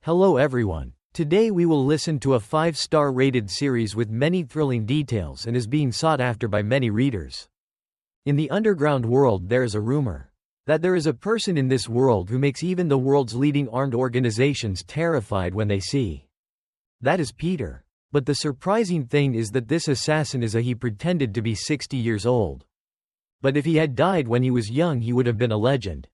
Hello everyone. Today we will listen to a 5-star rated series with many thrilling details and is being sought after by many readers. In the underground world there is a rumor that there is a person in this world who makes even the world's leading armed organizations terrified when they see. That is Peter. But the surprising thing is that this assassin he pretended to be 60 years old. But if he had died when he was young he would have been a legend.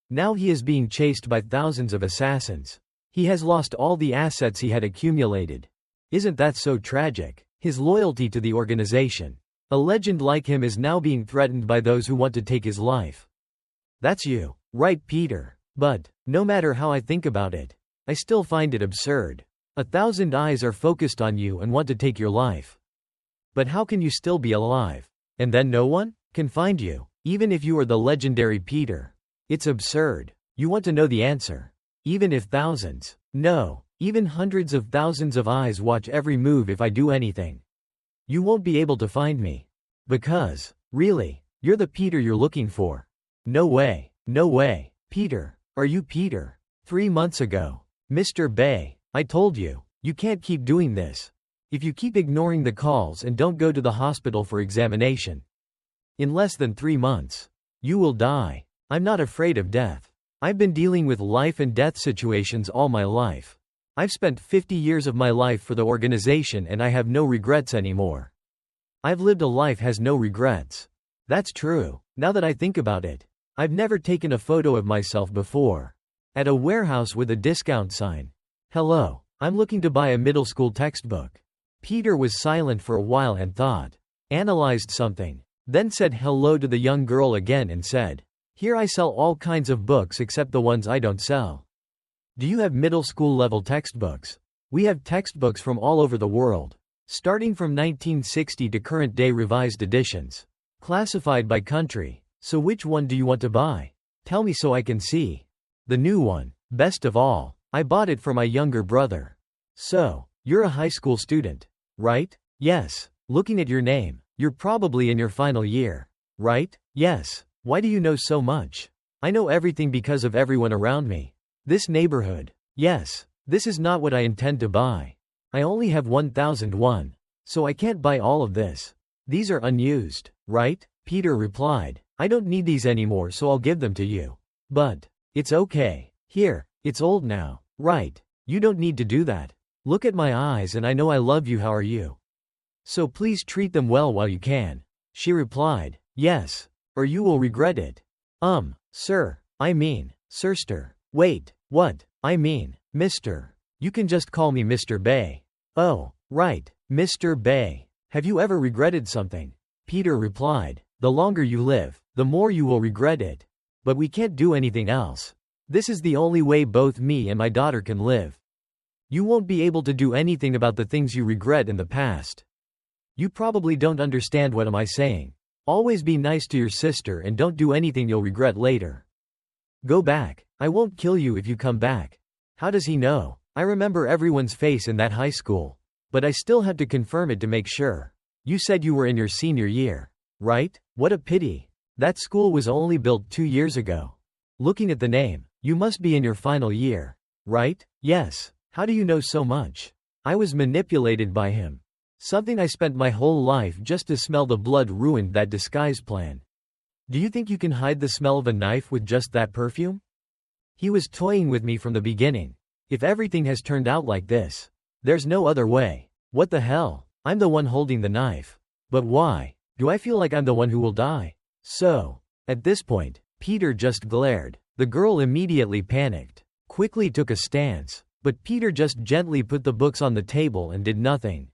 Now he is being chased by thousands of assassins. He has lost all the assets he had accumulated. Isn't that so tragic? His loyalty to the organization. A legend like him is now being threatened by those who want to take his life. That's you, right, Peter? But, no matter how I think about it, I still find it absurd. 1,000 eyes are focused on you and want to take your life. But how can you still be alive? And then no one can find you, even if you are the legendary Peter. It's absurd. You want to know the answer. Even if thousands, no, even hundreds of thousands of eyes watch every move if I do anything. You won't be able to find me. Because, really, you're the Peter you're looking for. No way, no way. Peter, are you Peter? 3 months ago. Mr. Bay, I told you, you can't keep doing this. If you keep ignoring the calls and don't go to the hospital for examination. In less than 3 months, you will die. I'm not afraid of death. I've been dealing with life and death situations all my life. I've spent 50 years of my life for the organization and I have no regrets anymore. I've lived a life has no regrets. That's true. Now that I think about it, I've never taken a photo of myself before. At a warehouse with a discount sign. Hello, I'm looking to buy a middle school textbook. Peter was silent for a while and thought. Analyzed something. Then said hello to the young girl again and said, Here I sell all kinds of books except the ones I don't sell. Do you have middle school level textbooks? We have textbooks from all over the world. Starting from 1960 to current day revised editions. Classified by country. So which one do you want to buy? Tell me so I can see. The new one. Best of all, I bought it for my younger brother. So, you're a high school student, right? Yes. Looking at your name, you're probably in your final year, right? Yes. Why do you know so much? I know everything because of everyone around me. This neighborhood. Yes, this is not what I intend to buy. I only have 1,001. So I can't buy all of this. These are unused, right? Peter replied. I don't need these anymore so I'll give them to you. But, it's okay. Here, it's old now, right? You don't need to do that. Look at my eyes and I know I love you. How are you? So please treat them well while you can. She replied. Yes. Or you will regret it. Sir. I mean, Sirster. Wait, what? I mean, Mr. You can just call me Mr. Bay. Oh, right, Mr. Bay. Have you ever regretted something? Peter replied. The longer you live, the more you will regret it. But we can't do anything else. This is the only way both me and my daughter can live. You won't be able to do anything about the things you regret in the past. You probably don't understand what am I saying. Always be nice to your sister and don't do anything you'll regret later. Go back. I won't kill you if you come back. How does he know? I remember everyone's face in that high school. But I still had to confirm it to make sure. You said you were in your senior year, right? What a pity. That school was only built 2 years ago. Looking at the name, you must be in your final year, right? Yes. How do you know so much? I was manipulated by him. Something I spent my whole life just to smell the blood ruined that disguise plan. Do you think you can hide the smell of a knife with just that perfume? He was toying with me from the beginning. If everything has turned out like this, there's no other way. What the hell? I'm the one holding the knife. But why? Do I feel like I'm the one who will die? So, at this point, Peter just glared. The girl immediately panicked. Quickly took a stance. But Peter just gently put the books on the table and did nothing.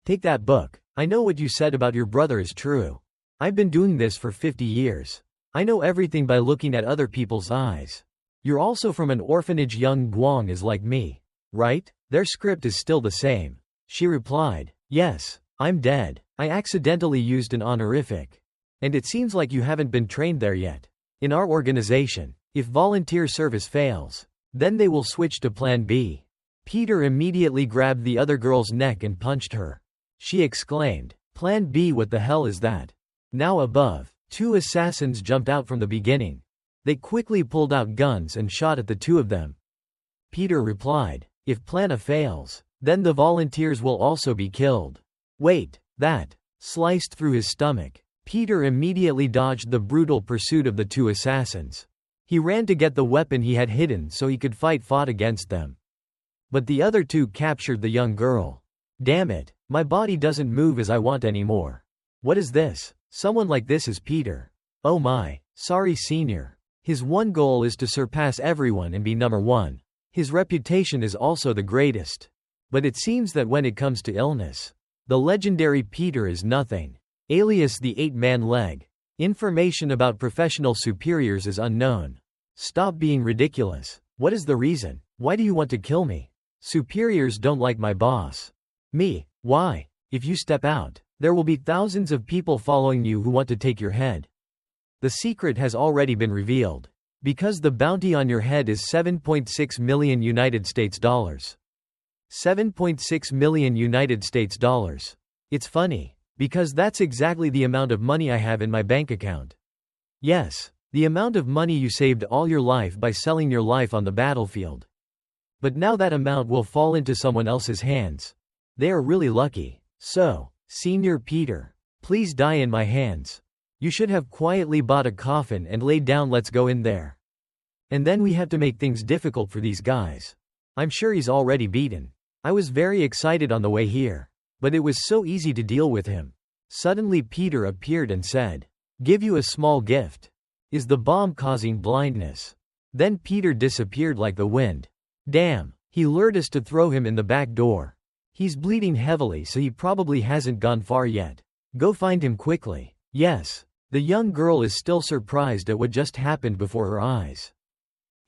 Take that book. I know what you said about your brother is true. I've been doing this for 50 years. I know everything by looking at other people's eyes. You're also from an orphanage. Young Guang is like me, right? Their script is still the same. She replied. Yes, I'm dead. I accidentally used an honorific. And it seems like you haven't been trained there yet. In our organization, if volunteer service fails, then they will switch to Plan B. Peter immediately grabbed the other girl's neck and punched her. She exclaimed, Plan B, what the hell is that? Now above, 2 assassins jumped out from the beginning. They quickly pulled out guns and shot at the 2 of them. Peter replied. If plan A fails, then the volunteers will also be killed. Wait, that sliced through his stomach. Peter immediately dodged the brutal pursuit of the two assassins. He ran to get the weapon he had hidden so he could fought against them. But the other two captured the young girl. Damn it, my body doesn't move as I want anymore. What is this? Someone like this is Peter. Oh my, sorry senior. His one goal is to surpass everyone and be number one. His reputation is also the greatest. But it seems that when it comes to illness, the legendary Peter is nothing. Alias the 8-man leg. Information about professional superiors is unknown. Stop being ridiculous. What is the reason? Why do you want to kill me? Superiors don't like my boss. Me? Why? If you step out, there will be thousands of people following you who want to take your head. The secret has already been revealed. Because the bounty on your head is $7.6 million United States dollars. $7.6 million United States dollars. It's funny. Because that's exactly the amount of money I have in my bank account. Yes, the amount of money you saved all your life by selling your life on the battlefield. But now that amount will fall into someone else's hands. They are really lucky. So, Senior Peter, please die in my hands. You should have quietly bought a coffin and laid down. Let's go in there. And then we have to make things difficult for these guys. I'm sure he's already beaten. I was very excited on the way here. But it was so easy to deal with him. Suddenly Peter appeared and said, "Give you a small gift. Is the bomb causing blindness?" Then Peter disappeared like the wind. Damn, he lured us to throw him in the back door. He's bleeding heavily, so he probably hasn't gone far yet. Go find him quickly. Yes, the young girl is still surprised at what just happened before her eyes.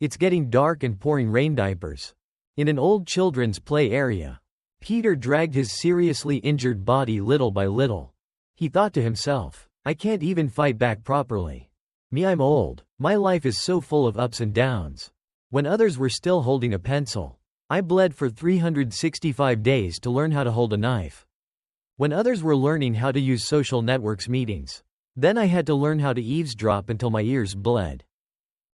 It's getting dark and pouring rain. Diapers. In an old children's play area, Peter dragged his seriously injured body little by little. He thought to himself, I can't even fight back properly. Me, I'm old. My life is so full of ups and downs. When others were still holding a pencil, I bled for 365 days to learn how to hold a knife. When others were learning how to use social networks meetings, then I had to learn how to eavesdrop until my ears bled.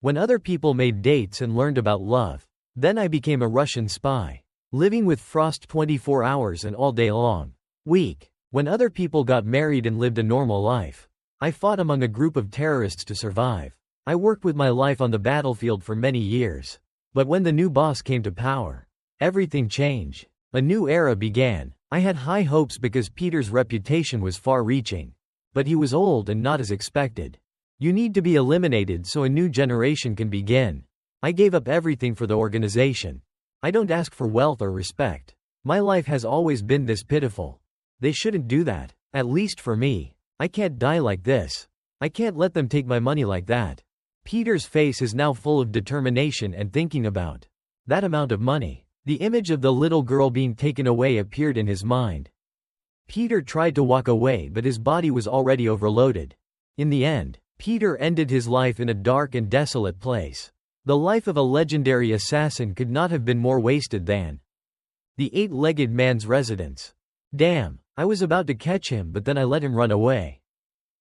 When other people made dates and learned about love, then I became a Russian spy. Living with frost 24 hours and all day long. Weak. When other people got married and lived a normal life, I fought among a group of terrorists to survive. I worked with my life on the battlefield for many years. But when the new boss came to power, everything changed. A new era began. I had high hopes because Peter's reputation was far-reaching. But he was old and not as expected. You need to be eliminated so a new generation can begin. I gave up everything for the organization. I don't ask for wealth or respect. My life has always been this pitiful. They shouldn't do that, at least for me. I can't die like this. I can't let them take my money like that. Peter's face is now full of determination and thinking about that amount of money. The image of the little girl being taken away appeared in his mind. Peter tried to walk away, but his body was already overloaded. In the end, Peter ended his life in a dark and desolate place. The life of a legendary assassin could not have been more wasted than the 8-legged man's residence. Damn, I was about to catch him, but then I let him run away.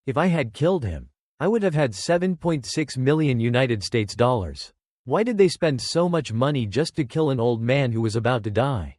If I had killed him, I would have had $7.6 million United States dollars. Why did they spend so much money just to kill an old man who was about to die?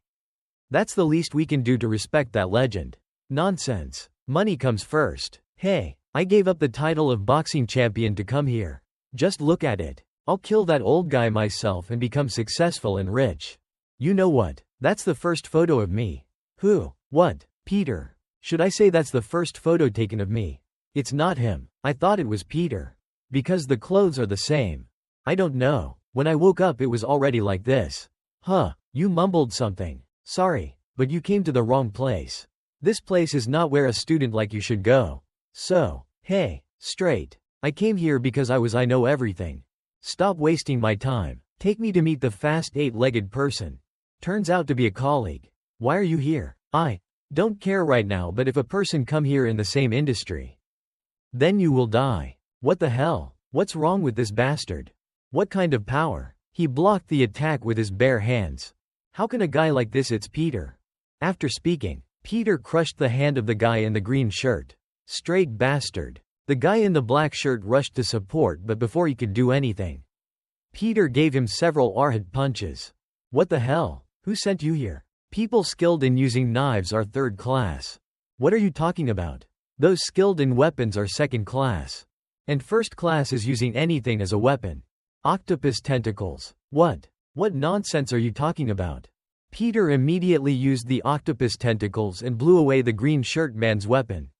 That's the least we can do to respect that legend. Nonsense. Money comes first. Hey, I gave up the title of boxing champion to come here. Just look at it. I'll kill that old guy myself and become successful and rich. You know what? That's the first photo of me. Who? What? Peter. Should I say that's the first photo taken of me? It's not him. I thought it was Peter. Because the clothes are the same. I don't know. When I woke up it was already like this. Huh, you mumbled something. Sorry, but you came to the wrong place. This place is not where a student like you should go. So, hey, straight. I came here because I know everything. Stop wasting my time. Take me to meet the fast 8-legged person. Turns out to be a colleague. Why are you here? I don't care right now, but if a person come here in the same industry, then you will die. What the hell? What's wrong with this bastard? What kind of power? He blocked the attack with his bare hands. How can a guy like this? It's Peter. After speaking, Peter crushed the hand of the guy in the green shirt. Straight bastard. The guy in the black shirt rushed to support, but before he could do anything, Peter gave him several hard punches. What the hell? Who sent you here? People skilled in using knives are third class. What are you talking about? Those skilled in weapons are second class. And first class is using anything as a weapon. Octopus tentacles. What? What nonsense are you talking about? Peter immediately used the octopus tentacles and blew away the green shirt man's weapon.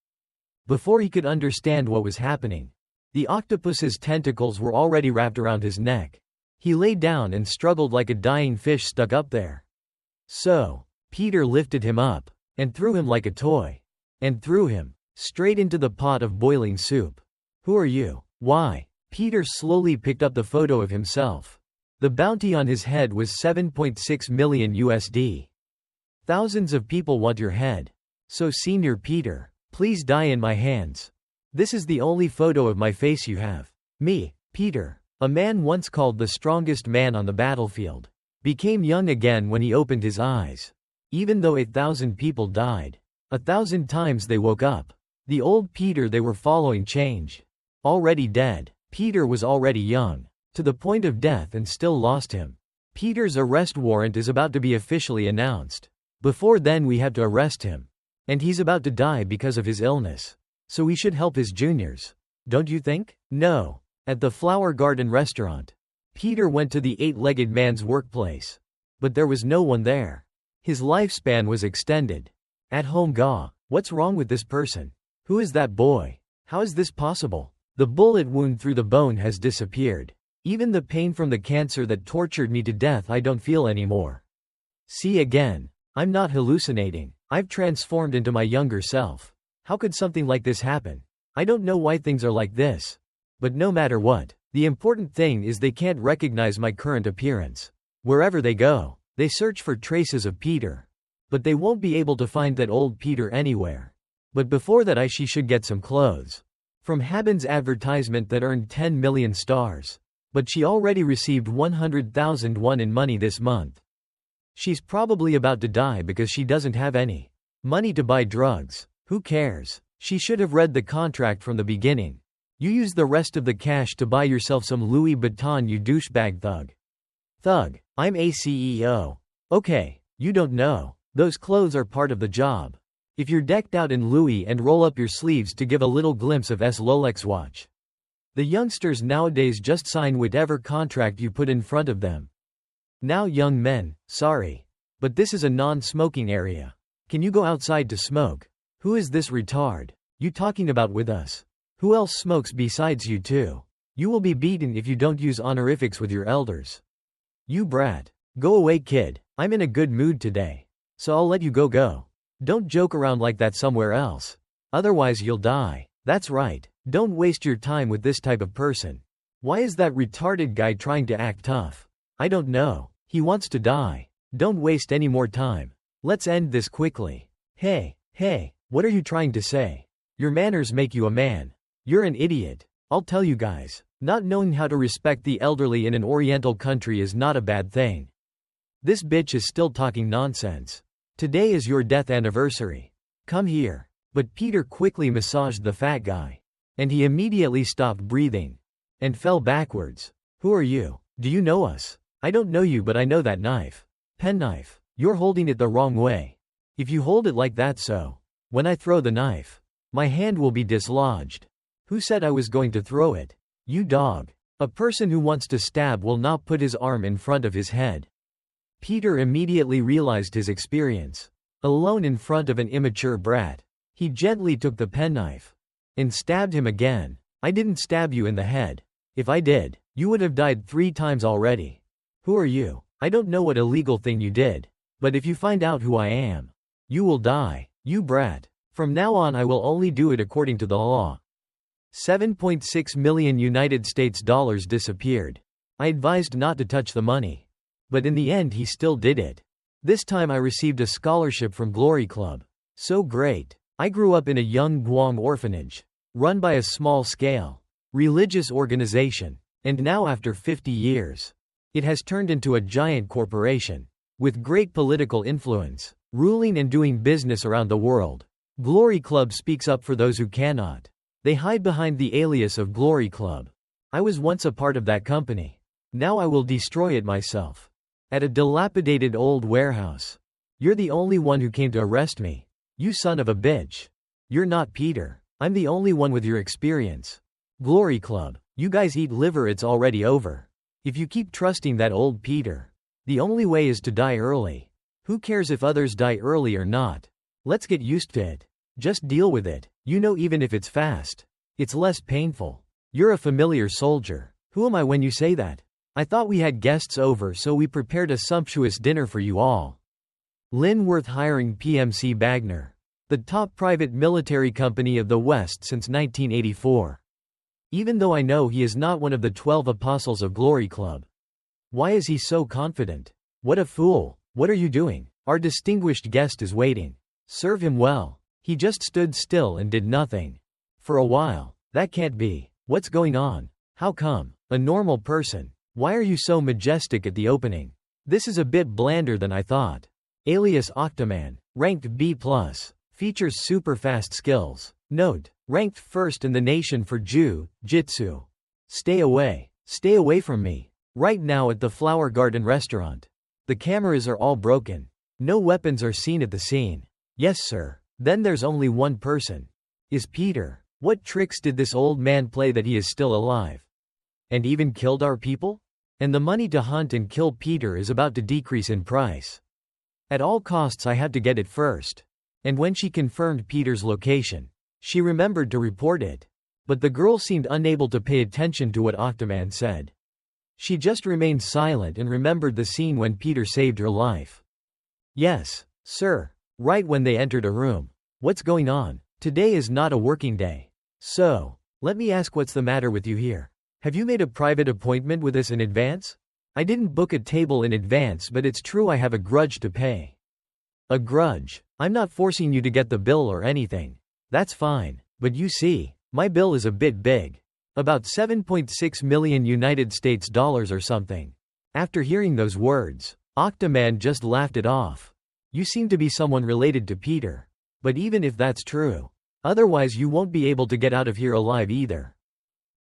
Before he could understand what was happening, the octopus's tentacles were already wrapped around his neck. He lay down and struggled like a dying fish stuck up there. So, Peter lifted him up, and threw him like a toy. And threw him straight into the pot of boiling soup. Who are you? Why? Peter slowly picked up the photo of himself. The bounty on his head was 7.6 million USD. Thousands of people want your head. So Senior Peter, please die in my hands. This is the only photo of my face you have. Me, Peter, a man once called the strongest man on the battlefield, became young again when he opened his eyes. Even though 8,000 people died, 1,000 times they woke up. The old Peter they were following changed. Already dead, Peter was already young, to the point of death, and still lost him. Peter's arrest warrant is about to be officially announced. Before then we have to arrest him. And he's about to die because of his illness. So we should help his juniors. Don't you think? No. At the Flower Garden restaurant, Peter went to the eight-legged man's workplace. But there was no one there. His lifespan was extended. At home, what's wrong with this person? Who is that boy? How is this possible? The bullet wound through the bone has disappeared. Even the pain from the cancer that tortured me to death I don't feel anymore. See again. I'm not hallucinating. I've transformed into my younger self. How could something like this happen? I don't know why things are like this. But no matter what, the important thing is they can't recognize my current appearance. Wherever they go, they search for traces of Peter. But they won't be able to find that old Peter anywhere. But before that she should get some clothes. From Habin's advertisement that earned 10 million stars. But she already received 100,000 won in money this month. She's probably about to die because she doesn't have any money to buy drugs. Who cares? She should have read the contract from the beginning. You use the rest of the cash to buy yourself some Louis Vuitton, you douchebag thug. Thug, I'm a CEO. Okay, you don't know. Those clothes are part of the job. If you're decked out in Louis and roll up your sleeves to give a little glimpse of Rolex watch. The youngsters nowadays just sign whatever contract you put in front of them. Now young men, sorry. But this is a non-smoking area. Can you go outside to smoke? Who is this retard you talking about with us? Who else smokes besides you two? You will be beaten if you don't use honorifics with your elders. You brat. Go away, kid. I'm in a good mood today. So I'll let you go. Don't joke around like that somewhere else. Otherwise you'll die. That's right. Don't waste your time with this type of person. Why is that retarded guy trying to act tough? I don't know. He wants to die. Don't waste any more time. Let's end this quickly. Hey, what are you trying to say? Your manners make you a man. You're an idiot. I'll tell you guys. Not knowing how to respect the elderly in an oriental country is not a bad thing. This bitch is still talking nonsense. Today is your death anniversary. Come here. But Peter quickly massaged the fat guy. And he immediately stopped breathing. And fell backwards. Who are you? Do you know us? I don't know you, but I know that knife. Penknife. You're holding it the wrong way. If you hold it like that, so when I throw the knife, my hand will be dislodged. Who said I was going to throw it? You dog. A person who wants to stab will not put his arm in front of his head. Peter immediately realized his experience. Alone in front of an immature brat, he gently took the penknife and stabbed him again. I didn't stab you in the head. If I did, you would have died 3 times already. Who are you? I don't know what illegal thing you did. But if you find out who I am, you will die. You brat. From now on I will only do it according to the law. 7.6 million United States dollars disappeared. I advised not to touch the money. But in the end he still did it. This time I received a scholarship from Glory Club. So great. I grew up in a young Guam orphanage, run by a small-scale religious organization. And now after 50 years, it has turned into a giant corporation, with great political influence, ruling and doing business around the world. Glory Club speaks up for those who cannot. They hide behind the alias of Glory Club. I was once a part of that company. Now I will destroy it myself. At a dilapidated old warehouse. You're the only one who came to arrest me. You son of a bitch. You're not Peter. I'm the only one with your experience. Glory Club. You guys eat liver, it's already over. If you keep trusting that old Peter. The only way is to die early. Who cares if others die early or not? Let's get used to it. Just deal with it. You know, even if it's fast. It's less painful. You're a familiar soldier. Who am I when you say that? I thought we had guests over, so we prepared a sumptuous dinner for you all. Linworth Hiring PMC Bagner. The top private military company of the West since 1984. Even though I know he is not one of the 12 apostles of Glory Club. Why is he so confident? What a fool. What are you doing? Our distinguished guest is waiting. Serve him well. He just stood still and did nothing. For a while. That can't be. What's going on? How come? A normal person. Why are you so majestic at the opening? This is a bit blander than I thought. Alias Octoman. Ranked B+. Features super fast skills. Note. Ranked first in the nation for Jiu-Jitsu. Stay away. Stay away from me. Right now at the Flower Garden restaurant. The cameras are all broken. No weapons are seen at the scene. Yes, sir. Then there's only one person. Is Peter. What tricks did this old man play that he is still alive? And even killed our people? And the money to hunt and kill Peter is about to decrease in price. At all costs I have to get it first. And when she confirmed Peter's location, she remembered to report it. But the girl seemed unable to pay attention to what Octoman said. She just remained silent and remembered the scene when Peter saved her life. Yes, sir. Right when they entered a room. What's going on? Today is not a working day. So, let me ask, what's the matter with you here? Have you made a private appointment with us in advance? I didn't book a table in advance, but it's true I have a grudge to pay. A grudge? I'm not forcing you to get the bill or anything. That's fine. But you see, my bill is a bit big. About 7.6 million United States dollars or something. After hearing those words, Octoman just laughed it off. You seem to be someone related to Peter. But even if that's true, otherwise you won't be able to get out of here alive either.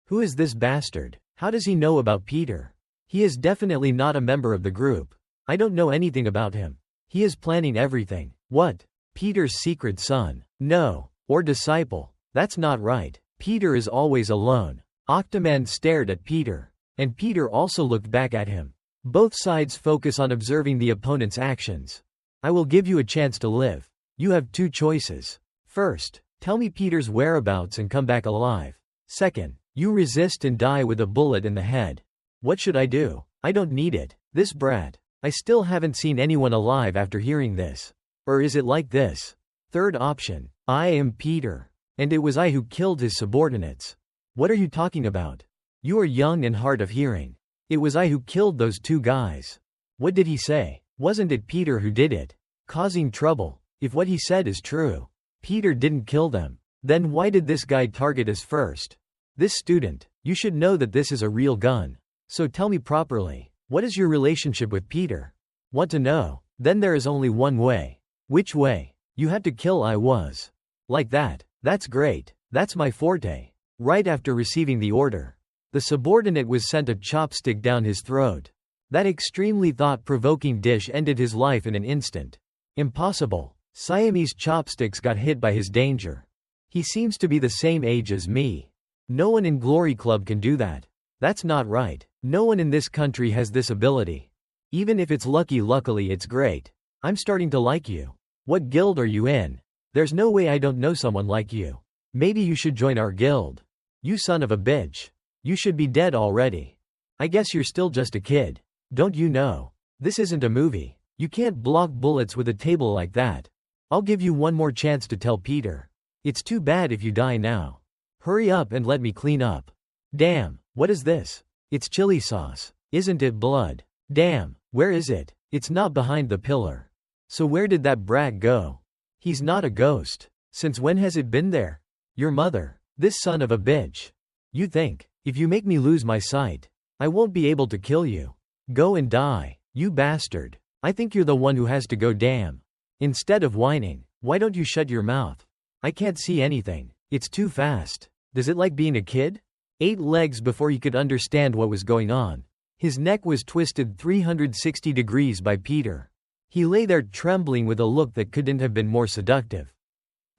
Who is this bastard? How does he know about Peter? He is definitely not a member of the group. I don't know anything about him. He is planning everything. What? Peter's secret son? No. Or disciple? That's not right. Peter is always alone. Octoman stared at Peter. And Peter also looked back at him. Both sides focus on observing the opponent's actions. I will give you a chance to live. You have two choices. First, tell me Peter's whereabouts and come back alive. Second, you resist and die with a bullet in the head. What should I do? I don't need it. This brat. I still haven't seen anyone alive after hearing this. Or is it like this? Third option. I am Peter. And it was I who killed his subordinates. What are you talking about? You are young and hard of hearing. It was I who killed those two guys. What did he say? Wasn't it Peter who did it? Causing trouble. If what he said is true, Peter didn't kill them. Then why did this guy target us first? This student, you should know that this is a real gun. So tell me properly, what is your relationship with Peter? Want to know? Then there is only one way. Which way? You had to kill I was. Like that. That's great. That's my forte. Right after receiving the order, the subordinate was sent a chopstick down his throat. That extremely thought-provoking dish ended his life in an instant. Impossible. Siamese chopsticks got hit by his danger. He seems to be the same age as me. No one in Glory Club can do that. That's not right. No one in this country has this ability. Even if it's luckily it's great. I'm starting to like you. What guild are you in? There's no way I don't know someone like you. Maybe you should join our guild. You son of a bitch. You should be dead already. I guess you're still just a kid. Don't you know? This isn't a movie. You can't block bullets with a table like that. I'll give you one more chance to tell Peter. It's too bad if you die now. Hurry up and let me clean up. Damn, what is this? It's chili sauce. Isn't it blood? Damn, where is it? It's not behind the pillar. So where did that brat go? He's not a ghost. Since when has it been there? Your mother. This son of a bitch. You think, if you make me lose my sight, I won't be able to kill you. Go and die, you bastard. I think you're the one who has to go, damn. Instead of whining, why don't you shut your mouth? I can't see anything. It's too fast. Does it like being a kid? 8 legs before he could understand what was going on. His neck was twisted 360 degrees by Peter. He lay there trembling with a look that couldn't have been more seductive.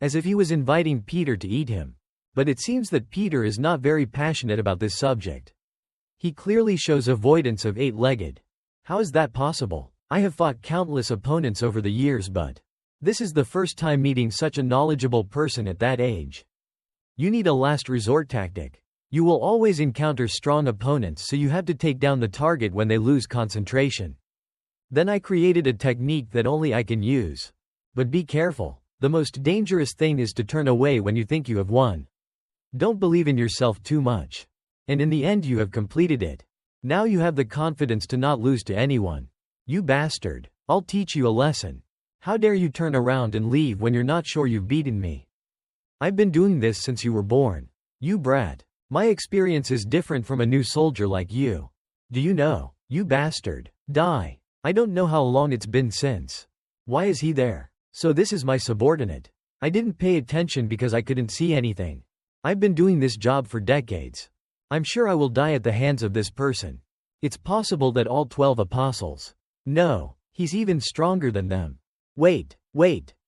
As if he was inviting Peter to eat him. But it seems that Peter is not very passionate about this subject. He clearly shows avoidance of eight-legged. How is that possible? I have fought countless opponents over the years, but this is the first time meeting such a knowledgeable person at that age. You need a last resort tactic. You will always encounter strong opponents, so you have to take down the target when they lose concentration. Then I created a technique that only I can use. But be careful. The most dangerous thing is to turn away when you think you have won. Don't believe in yourself too much. And in the end you have completed it. Now you have the confidence to not lose to anyone. You bastard. I'll teach you a lesson. How dare you turn around and leave when you're not sure you've beaten me? I've been doing this since you were born. You brat. My experience is different from a new soldier like you. Do you know? You bastard. Die. I don't know how long it's been since. Why is he there? So this is my subordinate. I didn't pay attention because I couldn't see anything. I've been doing this job for decades. I'm sure I will die at the hands of this person. It's possible that all 12 apostles. No, he's even stronger than them. Wait,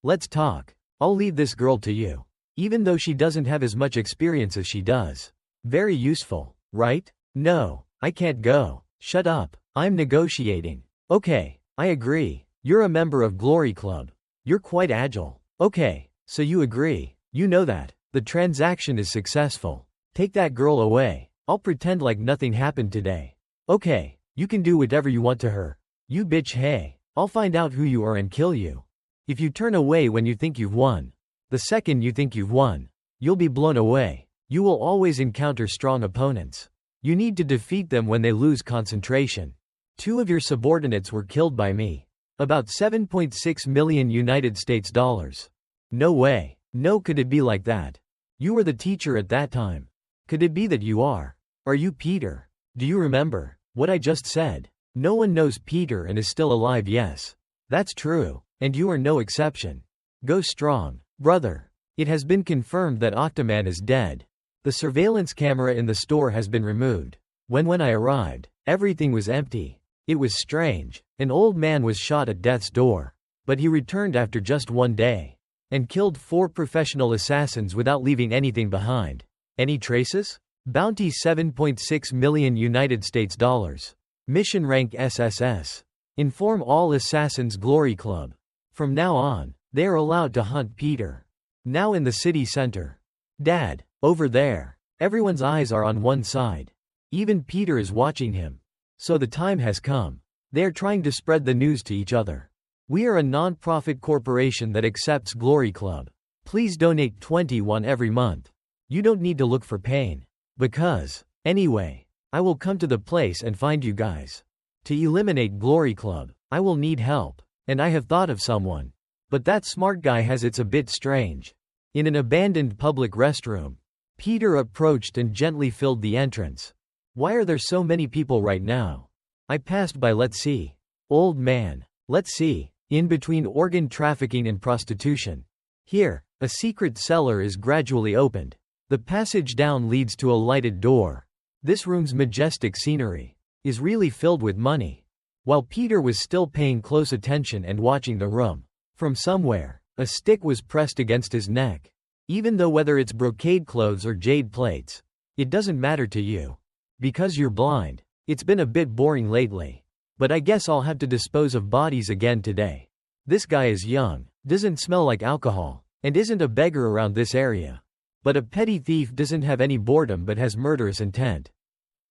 let's talk. I'll leave this girl to you. Even though she doesn't have as much experience as she does. Very useful, right? No, I can't go. Shut up. I'm negotiating. Okay, I agree. You're a member of Glory Club. You're quite agile. Okay, so you agree. You know that. The transaction is successful. Take that girl away. I'll pretend like nothing happened today. Okay, you can do whatever you want to her. You bitch, hey. I'll find out who you are and kill you. If you turn away when you think you've won, the second you think you've won, you'll be blown away. You will always encounter strong opponents. You need to defeat them when they lose concentration. 2 of your subordinates were killed by me. About 7.6 million United States dollars. No way. No, could it be like that? You were the teacher at that time. Could it be that you are? Are you Peter? Do you remember what I just said? No one knows Peter and is still alive, yes. That's true. And you are no exception. Go strong, brother. It has been confirmed that Octoman is dead. The surveillance camera in the store has been removed. When I arrived, everything was empty. It was strange. An old man was shot at death's door. But he returned after just 1 day. And killed 4 professional assassins without leaving anything behind. Any traces? Bounty 7.6 million United States dollars. Mission rank SSS. Inform all assassins Glory Club. From now on, they are allowed to hunt Peter. Now in the city center. Dad, over there. Everyone's eyes are on one side. Even Peter is watching him. So the time has come. They are trying to spread the news to each other. We are a non-profit corporation that accepts Glory Club. Please donate 21 every month. You don't need to look for pain. Because, anyway, I will come to the place and find you guys. To eliminate Glory Club, I will need help. And I have thought of someone. But that smart guy has it's a bit strange. In an abandoned public restroom, Peter approached and gently filled the entrance. Why are there so many people right now? I passed by. Let's see. Old man. Let's see. In between organ trafficking and prostitution. Here, a secret cellar is gradually opened. The passage down leads to a lighted door. This room's majestic scenery is really filled with money. While Peter was still paying close attention and watching the room, from somewhere, a stick was pressed against his neck. Even though whether it's brocade clothes or jade plates, it doesn't matter to you. Because you're blind. It's been a bit boring lately. But I guess I'll have to dispose of bodies again today. This guy is young, doesn't smell like alcohol, and isn't a beggar around this area. But a petty thief doesn't have any boredom but has murderous intent.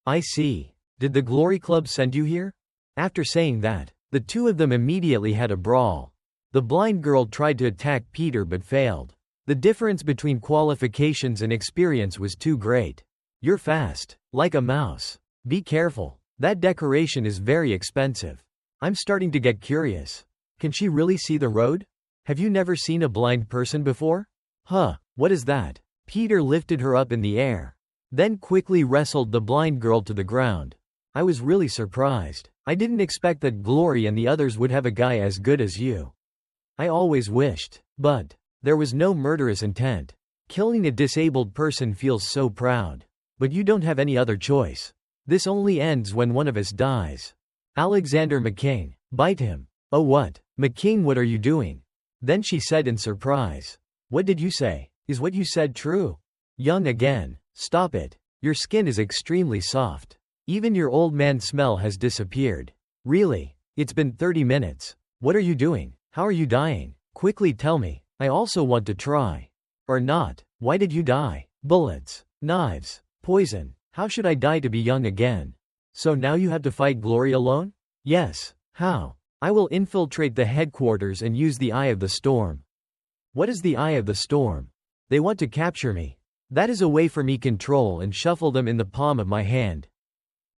I see. Did the Glory Club send you here? After saying that, the 2 of them immediately had a brawl. The blind girl tried to attack Peter but failed. The difference between qualifications and experience was too great. You're fast, like a mouse. Be careful. That decoration is very expensive. I'm starting to get curious. Can she really see the road? Have you never seen a blind person before? Huh, what is that? Peter lifted her up in the air. Then quickly wrestled the blind girl to the ground. I was really surprised. I didn't expect that Glory and the others would have a guy as good as you. I always wished. But there was no murderous intent. Killing a disabled person feels so proud. But you don't have any other choice. This only ends when one of us dies. Alexander McKing. Bite him. Oh what? McKing, what are you doing? Then she said in surprise. What did you say? Is what you said true? Young again. Stop it. Your skin is extremely soft. Even your old man smell has disappeared. Really? It's been 30 minutes. What are you doing? How are you dying? Quickly tell me. I also want to try. Or not. Why did you die? Bullets. Knives. Poison. How should I die to be young again? So now you have to fight Glory alone? Yes. How? I will infiltrate the headquarters and use the Eye of the Storm. What is the Eye of the Storm? They want to capture me. That is a way for me control and shuffle them in the palm of my hand.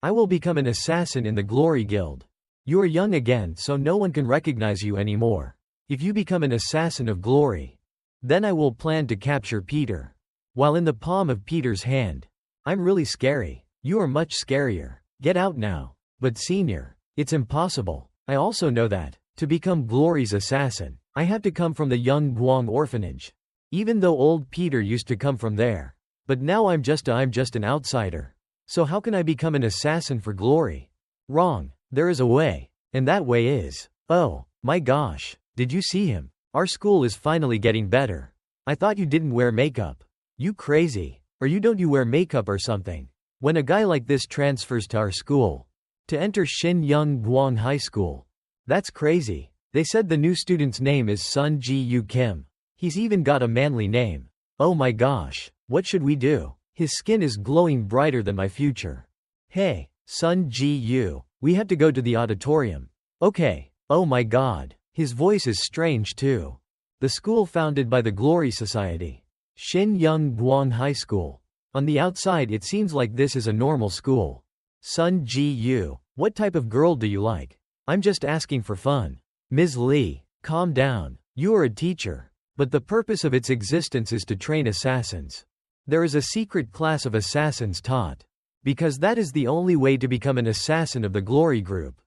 I will become an assassin in the Glory Guild. You are young again, so no one can recognize you anymore. If you become an assassin of glory, then I will plan to capture Peter. While in the palm of Peter's hand. I'm really scary. You are much scarier. Get out now. But senior, it's impossible. I also know that, to become Glory's assassin, I have to come from the young Guang orphanage. Even though old Peter used to come from there. But now I'm just an outsider. So how can I become an assassin for Glory? Wrong. There is a way. And that way is, oh, my gosh, did you see him? Our school is finally getting better. I thought you didn't wear makeup. You crazy. Or you don't wear makeup or something. When a guy like this transfers to our school. To enter Shin Young Guang High School. That's crazy. They said the new student's name is Sun Ji Yu Kim. He's even got a manly name. Oh my gosh, what should we do? His skin is glowing brighter than my future. Hey, Sun Ji Yu, we have to go to the auditorium. Okay. Oh my god, his voice is strange too. The school founded by the Glory Society. Shin Young Guang High School. On the outside it seems like this is a normal school. Sun Ji Yu, what type of girl do you like? I'm just asking for fun. Ms. Lee, calm down. You are a teacher. But the purpose of its existence is to train assassins. There is a secret class of assassins taught. Because that is the only way to become an assassin of the Glory Group.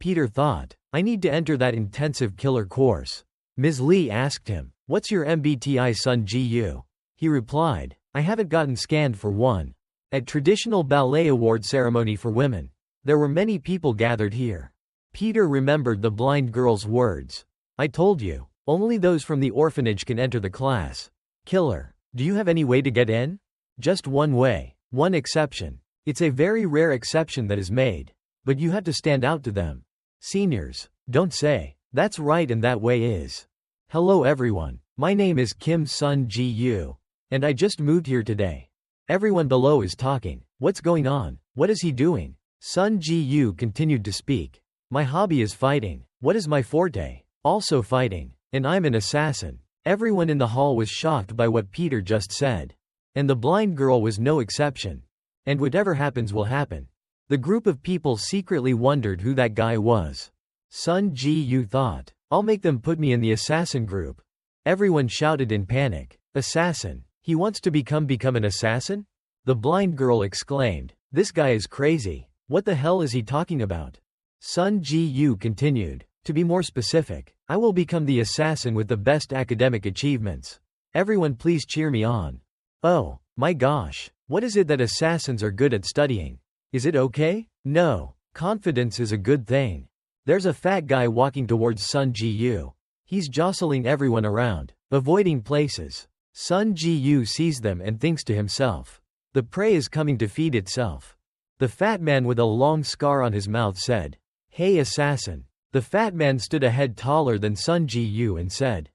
Peter thought, I need to enter that intensive killer course. Ms. Lee asked him, what's your MBTI Sun Ji Yu? He replied, I haven't gotten scanned for one. At traditional ballet award ceremony for women, there were many people gathered here. Peter remembered the blind girl's words. I told you, only those from the orphanage can enter the class. Killer, do you have any way to get in? Just one way, one exception. It's a very rare exception that is made. But you have to stand out to them. Seniors, don't say, that's right and that way is. Hello everyone, my name is Kim Sun Ji Yu. And I just moved here today. Everyone below is talking. What's going on? What is he doing? Sun Ji Yu continued to speak. My hobby is fighting. What is my forte? Also fighting. And I'm an assassin. Everyone in the hall was shocked by what Peter just said. And the blind girl was no exception. And whatever happens will happen. The group of people secretly wondered who that guy was. Sun Ji Yu thought, I'll make them put me in the assassin group. Everyone shouted in panic. Assassin? He wants to become an assassin? The blind girl exclaimed, this guy is crazy. What the hell is he talking about? Sun Ji Yu continued, to be more specific, I will become the assassin with the best academic achievements. Everyone please cheer me on. Oh, my gosh, what is it that assassins are good at studying? Is it okay? No, confidence is a good thing. There's a fat guy walking towards Sun Ji Yu. He's jostling everyone around, avoiding places. Sun Ji Yu sees them and thinks to himself, the prey is coming to feed itself. The fat man with a long scar on his mouth said, hey assassin. The fat man stood a head taller than Sun Ji Yu and said,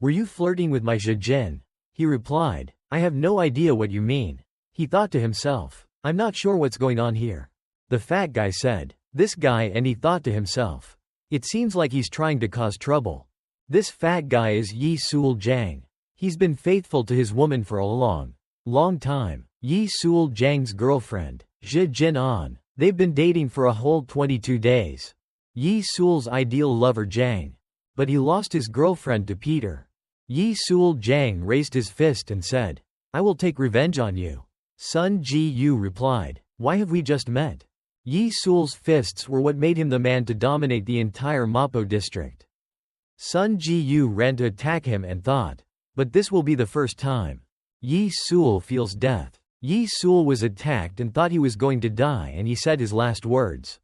were you flirting with my Zhijin? He replied, I have no idea what you mean. He thought to himself, I'm not sure what's going on here. The fat guy said, this guy, and he thought to himself, it seems like he's trying to cause trouble. This fat guy is Yi Sul Jiang. He's been faithful to his woman for a long time. Yi Sul Jiang's girlfriend, Zhi Jin An. They've been dating for a whole 22 days. Yi Sul's ideal lover Jiang. But he lost his girlfriend to Peter. Yi Sul Jiang raised his fist and said, I will take revenge on you. Sun Ji Yu replied, why have we just met? Yi Sul's fists were what made him the man to dominate the entire Mapo district. Sun Ji Yu ran to attack him and thought, but this will be the first time. Yi Sul feels death. Yi Sul was attacked and thought he was going to die, and he said his last words.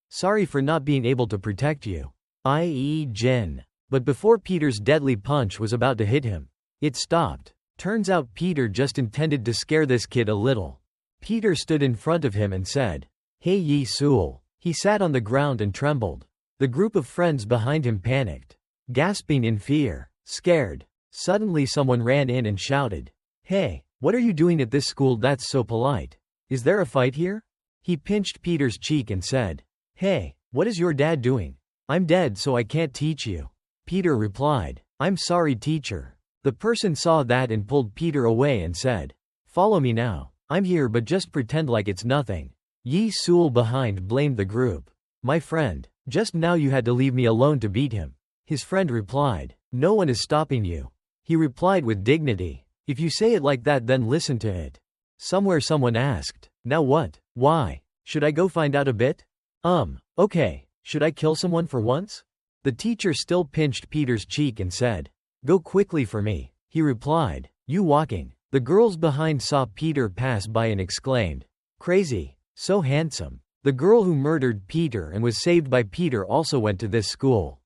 Sorry for not being able to protect you. I.e. Jin. But before Peter's deadly punch was about to hit him, it stopped. Turns out Peter just intended to scare this kid a little. Peter stood in front of him and said, "Hey Yi Sul." He sat on the ground and trembled. The group of friends behind him panicked, gasping in fear, scared. Suddenly someone ran in and shouted, "Hey, what are you doing at this school that's so polite? Is there a fight here?" He pinched Peter's cheek and said, "Hey, what is your dad doing? I'm dead so I can't teach you." Peter replied, "I'm sorry teacher." The person saw that and pulled Peter away and said, "Follow me now. I'm here but just pretend like it's nothing." Yi Sul behind blamed the group. "My friend, just now you had to leave me alone to beat him." His friend replied, "No one is stopping you." He replied with dignity, "If you say it like that then listen to it." Somewhere someone asked, "Now what? Why? Should I go find out a bit?" Okay. Should I kill someone for once?" The teacher still pinched Peter's cheek and said, "Go quickly for me." He replied, "You walking." The girls behind saw Peter pass by and exclaimed, "Crazy. So handsome." The girl who murdered Peter and was saved by Peter also went to this school.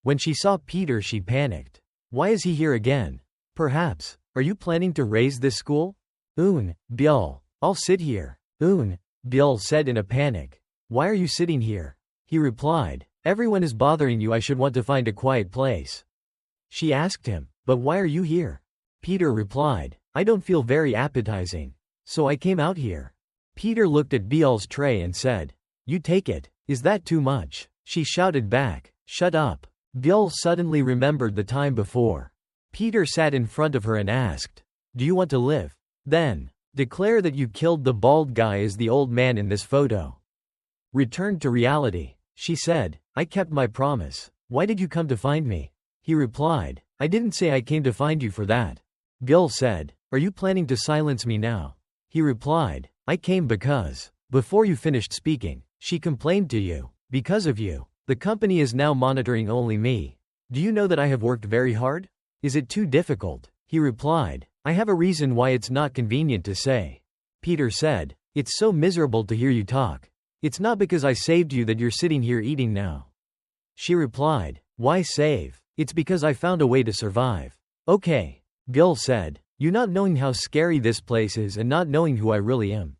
When she saw Peter she panicked. Why is he here again? Perhaps, are you planning to raise this school? Byul. I'll sit here. Byul said in a panic. Why are you sitting here? He replied, everyone is bothering you, I should want to find a quiet place. She asked him, but why are you here? Peter replied, I don't feel very appetizing. So I came out here. Peter looked at Byul's tray and said, you take it. Is that too much? She shouted back, shut up. Byul suddenly remembered the time before. Peter sat in front of her and asked, do you want to live? Then, declare that you killed the bald guy as the old man in this photo. Returned to reality. She said, I kept my promise. Why did you come to find me? He replied, I didn't say I came to find you for that. Byul said, are you planning to silence me now? He replied, I came because, before you finished speaking, she complained to you. Because of you, the company is now monitoring only me. Do you know that I have worked very hard? Is it too difficult? He replied, I have a reason why it's not convenient to say. Peter said, it's so miserable to hear you talk. It's not because I saved you that you're sitting here eating now. She replied, why save? It's because I found a way to survive. Okay. Byul said, you not knowing how scary this place is and not knowing who I really am.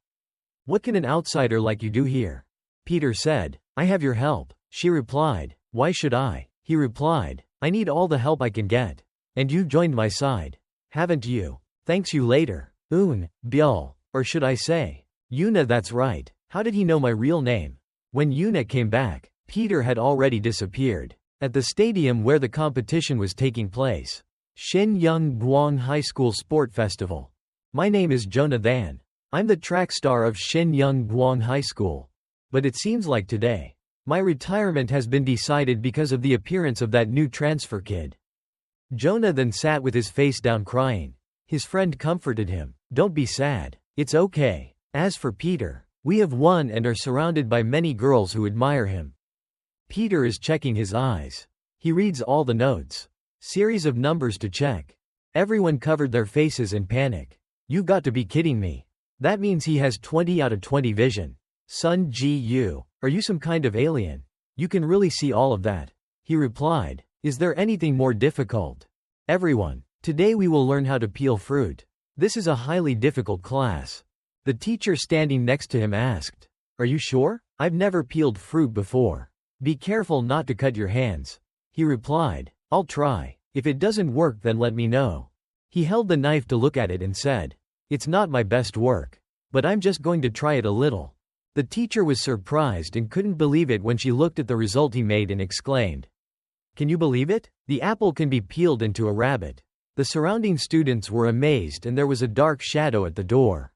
What can an outsider like you do here? Peter said, I have your help. She replied, why should I? He replied, I need all the help I can get. And you've joined my side. Haven't you? Thanks you later. Byul. Or should I say, Yuna, that's right. How did he know my real name? When Yuna came back, Peter had already disappeared. At the stadium where the competition was taking place. Shenyang Guang High School Sport Festival. My name is Jonathan. I'm the track star of Shenyang Guang High School. But it seems like today, my retirement has been decided because of the appearance of that new transfer kid. Jonah then sat with his face down crying. His friend comforted him. Don't be sad. It's okay. As for Peter, we have won and are surrounded by many girls who admire him. Peter is checking his eyes. He reads all the notes. Series of numbers to check. Everyone covered their faces in panic. You got to be kidding me. That means he has 20 out of 20 vision. Sun Ji-yu, are you some kind of alien? You can really see all of that. He replied, is there anything more difficult? Everyone, today we will learn how to peel fruit. This is a highly difficult class. The teacher standing next to him asked, are you sure? I've never peeled fruit before. Be careful not to cut your hands. He replied, I'll try. If it doesn't work then let me know. He held the knife to look at it and said, it's not my best work. But I'm just going to try it a little. The teacher was surprised and couldn't believe it when she looked at the result he made and exclaimed, can you believe it? The apple can be peeled into a rabbit. The surrounding students were amazed and there was a dark shadow at the door.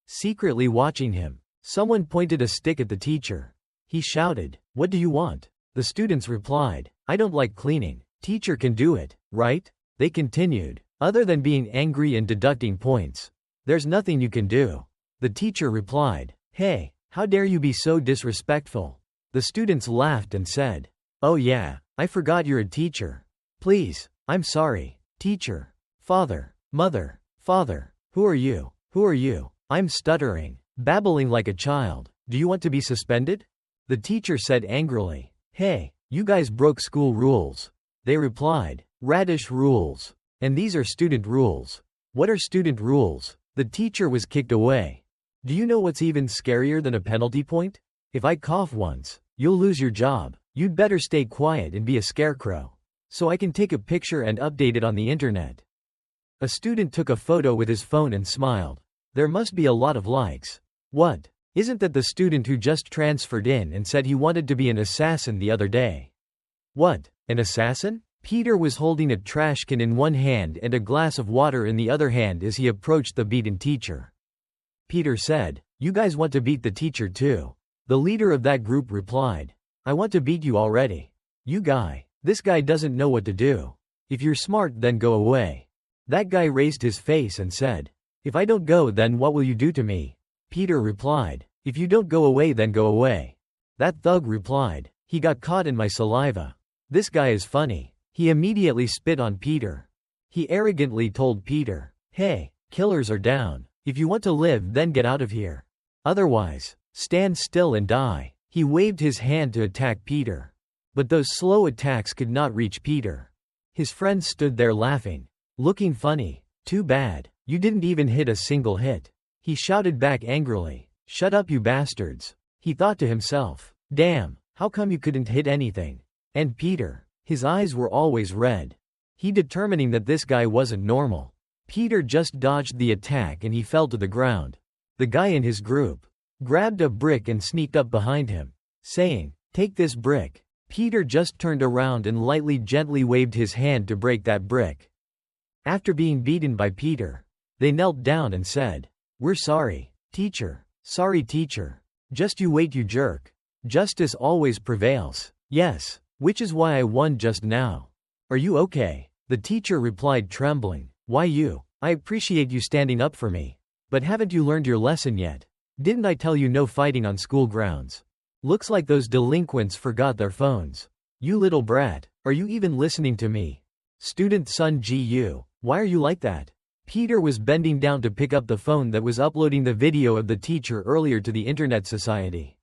Secretly watching him, someone pointed a stick at the teacher. He shouted, what do you want? The students replied, I don't like cleaning. Teacher can do it, right? They continued, other than being angry and deducting points. There's nothing you can do. The teacher replied, hey, how dare you be so disrespectful? The students laughed and said, oh yeah, I forgot you're a teacher. Please, I'm sorry. Teacher. Father. Mother. Father. Who are you? Who are you? I'm stuttering, babbling like a child. Do you want to be suspended? The teacher said angrily. Hey, you guys broke school rules. They replied. Radish rules. And these are student rules. What are student rules? The teacher was kicked away. Do you know what's even scarier than a penalty point? If I cough once, you'll lose your job. You'd better stay quiet and be a scarecrow. So I can take a picture and update it on the internet. A student took a photo with his phone and smiled. There must be a lot of likes. What? Isn't that the student who just transferred in and said he wanted to be an assassin the other day? What? An assassin? Peter was holding a trash can in one hand and a glass of water in the other hand as he approached the beaten teacher. Peter said, You guys want to beat the teacher too? The leader of that group replied, I want to beat you already. You guy. This guy doesn't know what to do. If you're smart, then go away. That guy raised his face and said, If I don't go, then what will you do to me? Peter replied, If you don't go away, then go away. That thug replied, He got caught in my saliva. This guy is funny. He immediately spit on Peter. He arrogantly told Peter, Hey, killers are down. If you want to live, then get out of here. Otherwise, stand still and die. He waved his hand to attack Peter. But those slow attacks could not reach Peter. His friends stood there laughing, looking funny. Too bad, you didn't even hit a single hit. He shouted back angrily, Shut up, you bastards. He thought to himself, Damn, how come you couldn't hit anything? And Peter, his eyes were always red. He determining that this guy wasn't normal. Peter just dodged the attack and he fell to the ground. The guy in his group grabbed a brick and sneaked up behind him, saying, Take this brick. Peter just turned around and lightly gently waved his hand to break that brick. After being beaten by Peter, they knelt down and said, We're sorry, teacher. Sorry, teacher. Just you wait, you jerk. Justice always prevails. Yes, which is why I won just now. Are you okay? The teacher replied, trembling. Why you? I appreciate you standing up for me. But haven't you learned your lesson yet? Didn't I tell you no fighting on school grounds? Looks like those delinquents forgot their phones. You little brat, are you even listening to me? Student Sun Gu, why are you like that? Peter was bending down to pick up the phone that was uploading the video of the teacher earlier to the Internet Society.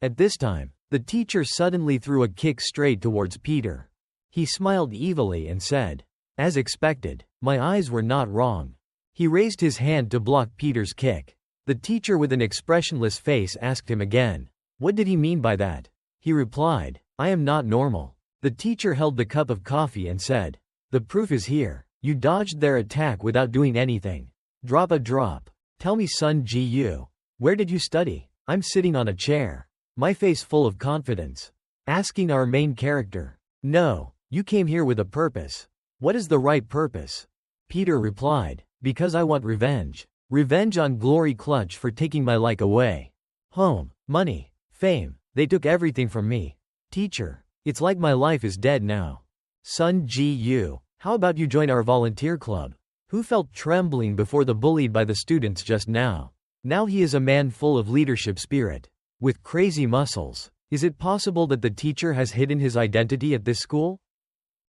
At this time, the teacher suddenly threw a kick straight towards Peter. He smiled evilly and said, As expected, my eyes were not wrong. He raised his hand to block Peter's kick. The teacher with an expressionless face asked him again, What did he mean by that? He replied, I am not normal. The teacher held the cup of coffee and said, The proof is here. You dodged their attack without doing anything. Drop a drop. Tell me, Sun Gu, where did you study? I'm sitting on a chair, my face full of confidence, asking our main character. No, you came here with a purpose. What is the right purpose? Peter replied, Because I want revenge. Revenge on Glory Clutch for taking my like away. Home, money, fame, they took everything from me. Teacher, it's like my life is dead now. Sun Gu, how about you join our volunteer club? Who felt trembling before the bullied by the students just now? Now he is a man full of leadership spirit, with crazy muscles. Is it possible that the teacher has hidden his identity at this school?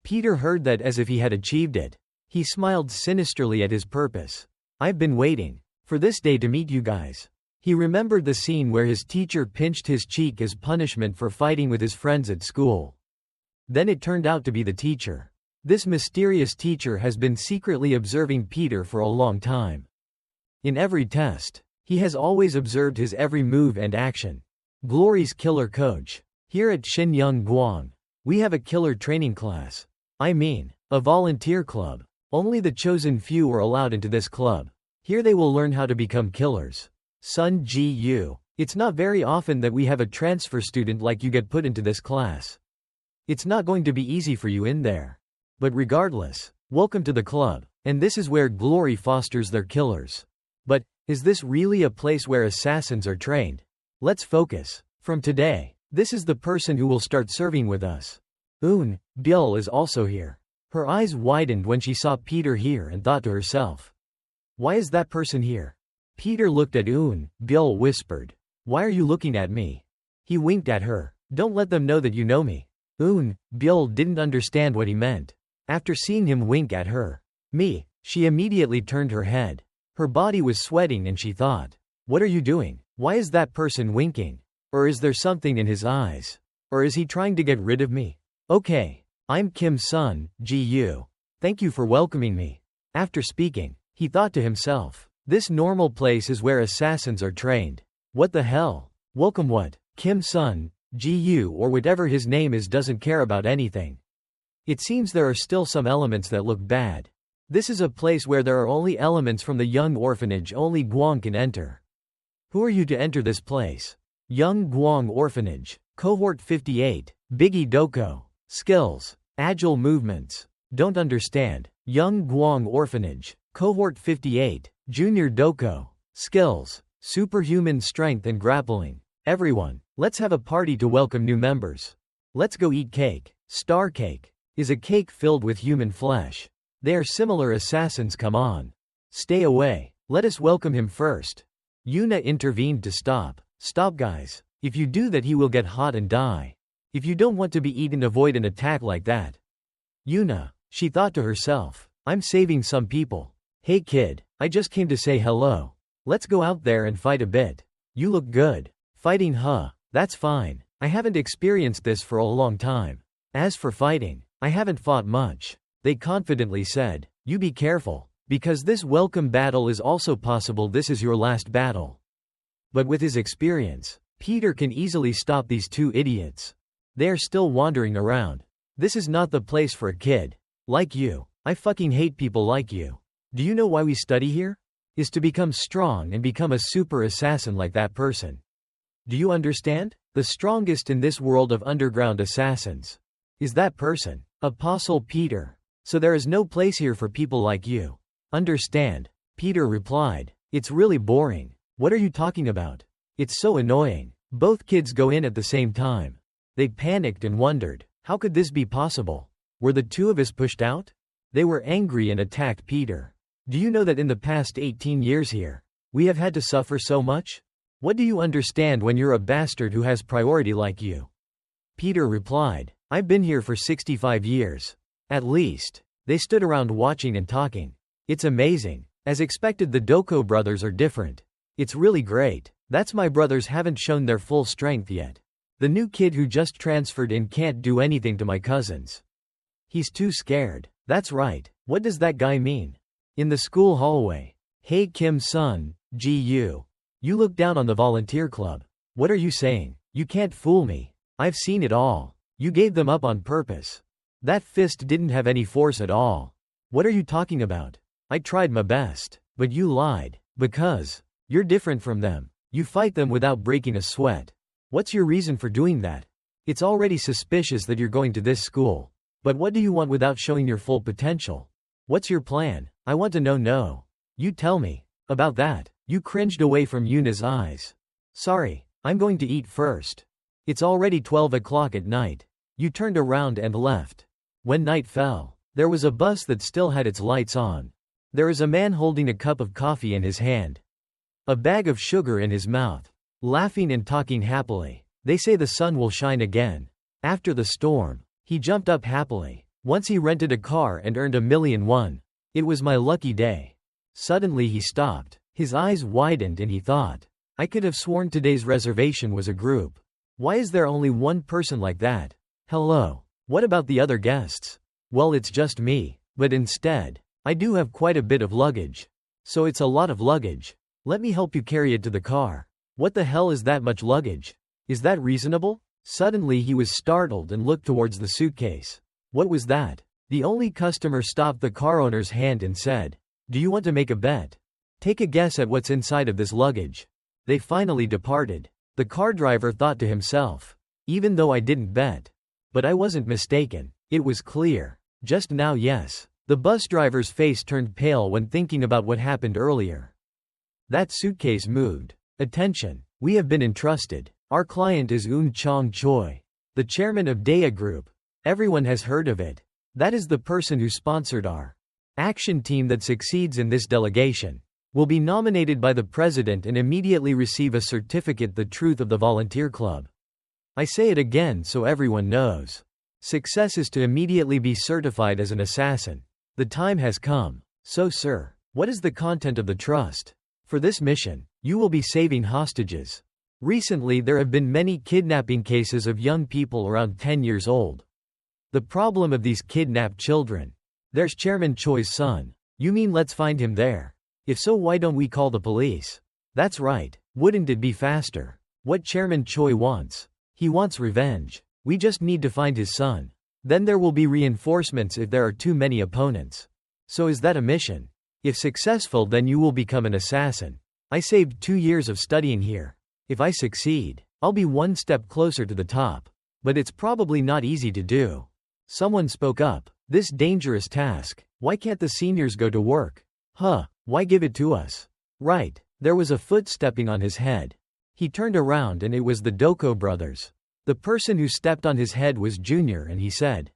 Peter heard that as if he had achieved it. He smiled sinisterly at his purpose. I've been waiting for this day to meet you guys. He remembered the scene where his teacher pinched his cheek as punishment for fighting with his friends at school. Then it turned out to be the teacher. This mysterious teacher has been secretly observing Peter for a long time. In every test, he has always observed his every move and action. Glory's killer coach. Here at Shinyang Guang, we have a killer training class. I mean, a volunteer club. Only the chosen few are allowed into this club. Here they will learn how to become killers. Sun Gu, it's not very often that we have a transfer student like you get put into this class. It's not going to be easy for you in there. But regardless, welcome to the club, and this is where Glory fosters their killers. But, is this really a place where assassins are trained? Let's focus. From today, this is the person who will start serving with us. Eun Byul is also here. Her eyes widened when she saw Peter here and thought to herself, Why is that person here? Peter looked at Eun Byul whispered, Why are you looking at me? He winked at her. Don't let them know that you know me. Eun Byul didn't understand what he meant. After seeing him wink at her, me, she immediately turned her head. Her body was sweating and she thought, what are you doing? Why is that person winking? Or is there something in his eyes? Or is he trying to get rid of me? Okay. I'm Kim-sun, Gu. Thank you for welcoming me. After speaking, he thought to himself, this normal place is where assassins are trained. What the hell? Welcome what? Kim-sun, Gu or whatever his name is doesn't care about anything. It seems there are still some elements that look bad. This is a place where there are only elements from the young orphanage only Guang can enter. Who are you to enter this place? Young Guang Orphanage. Cohort 58. Biggie Doko. Skills. Agile movements. Don't understand. Young Guang Orphanage. Cohort 58. Junior Doko. Skills. Superhuman strength and grappling. Everyone, let's have a party to welcome new members. Let's go eat cake. Star cake is a cake filled with human flesh. They are similar assassins, come on. Stay away. Let us welcome him first. Yuna intervened to stop. Stop guys. If you do that he will get hot and die. If you don't want to be eaten, avoid an attack like that. Yuna, she thought to herself, I'm saving some people. Hey kid, I just came to say hello. Let's go out there and fight a bit. You look good. Fighting, huh? That's fine. I haven't experienced this for a long time. As for fighting, I haven't fought much. They confidently said, you be careful, because this welcome battle is also possible this is your last battle. But with his experience, Peter can easily stop these two idiots. They are still wandering around. This is not the place for a kid. Like you. I fucking hate people like you. Do you know why we study here? Is to become strong and become a super assassin like that person. Do you understand? The strongest in this world of underground assassins is that person, Apostle Peter. So there is no place here for people like you. Understand? Peter replied, it's really boring. What are you talking about? It's so annoying. Both kids go in at the same time. They panicked and wondered, how could this be possible? Were the two of us pushed out? They were angry and attacked Peter. Do you know that in the past 18 years here, we have had to suffer so much? What do you understand when you're a bastard who has priority like you? Peter replied, I've been here for 65 years. At least. They stood around watching and talking. It's amazing. As expected, the Doko brothers are different. It's really great. That's my brothers haven't shown their full strength yet. The new kid who just transferred in can't do anything to my cousins. He's too scared. That's right. What does that guy mean? In the school hallway. Hey Kim-sun, Gu. You look down on the volunteer club. What are you saying? You can't fool me. I've seen it all. You gave them up on purpose. That fist didn't have any force at all. What are you talking about? I tried my best. But you lied. Because you're different from them. You fight them without breaking a sweat. What's your reason for doing that? It's already suspicious that you're going to this school. But what do you want without showing your full potential? What's your plan? I want to know. No. You tell me. About that. You cringed away from Yuna's eyes. Sorry, I'm going to eat first. It's already 12 o'clock at night. You turned around and left. When night fell, there was a bus that still had its lights on. There is a man holding a cup of coffee in his hand. A bag of sugar in his mouth. Laughing and talking happily. They say the sun will shine again. After the storm, he jumped up happily. Once he rented a car and earned 1,000,001. It was my lucky day. Suddenly he stopped. His eyes widened and he thought, I could have sworn today's reservation was a group. Why is there only one person like that? Hello. What about the other guests? Well, it's just me. But instead, I do have quite a bit of luggage. So it's a lot of luggage. Let me help you carry it to the car. What the hell is that much luggage? Is that reasonable? Suddenly he was startled and looked towards the suitcase. What was that? The only customer stopped the car owner's hand and said, do you want to make a bet? Take a guess at what's inside of this luggage. They finally departed. The car driver thought to himself, even though I didn't bet. But I wasn't mistaken. It was clear. Just now, yes. The bus driver's face turned pale when thinking about what happened earlier. That suitcase moved. Attention. We have been entrusted. Our client is Eun Chong Choi, the chairman of Daya Group. Everyone has heard of it. That is the person who sponsored our action team that succeeds in this delegation. Will be nominated by the president and immediately receive a certificate, the truth of the volunteer club. I say it again so everyone knows. Success is to immediately be certified as an assassin. The time has come. So sir, What is the content of the trust? For this mission, you will be saving hostages. Recently there have been many kidnapping cases of young people around 10 years old. The problem of these kidnapped children. There's Chairman Choi's son. You mean let's find him there? If so, why don't we call the police? That's right. Wouldn't it be faster? What Chairman Choi wants? He wants revenge. We just need to find his son. Then there will be reinforcements if there are too many opponents. So is that a mission? If successful, then you will become an assassin. I saved 2 years of studying here. If I succeed, I'll be one step closer to the top. But it's probably not easy to do. Someone spoke up. This dangerous task. Why can't the seniors go to work? Why give it to us? Right. There was a foot stepping on his head. He turned around and it was the Doko brothers. The person who stepped on his head was Junior and he said,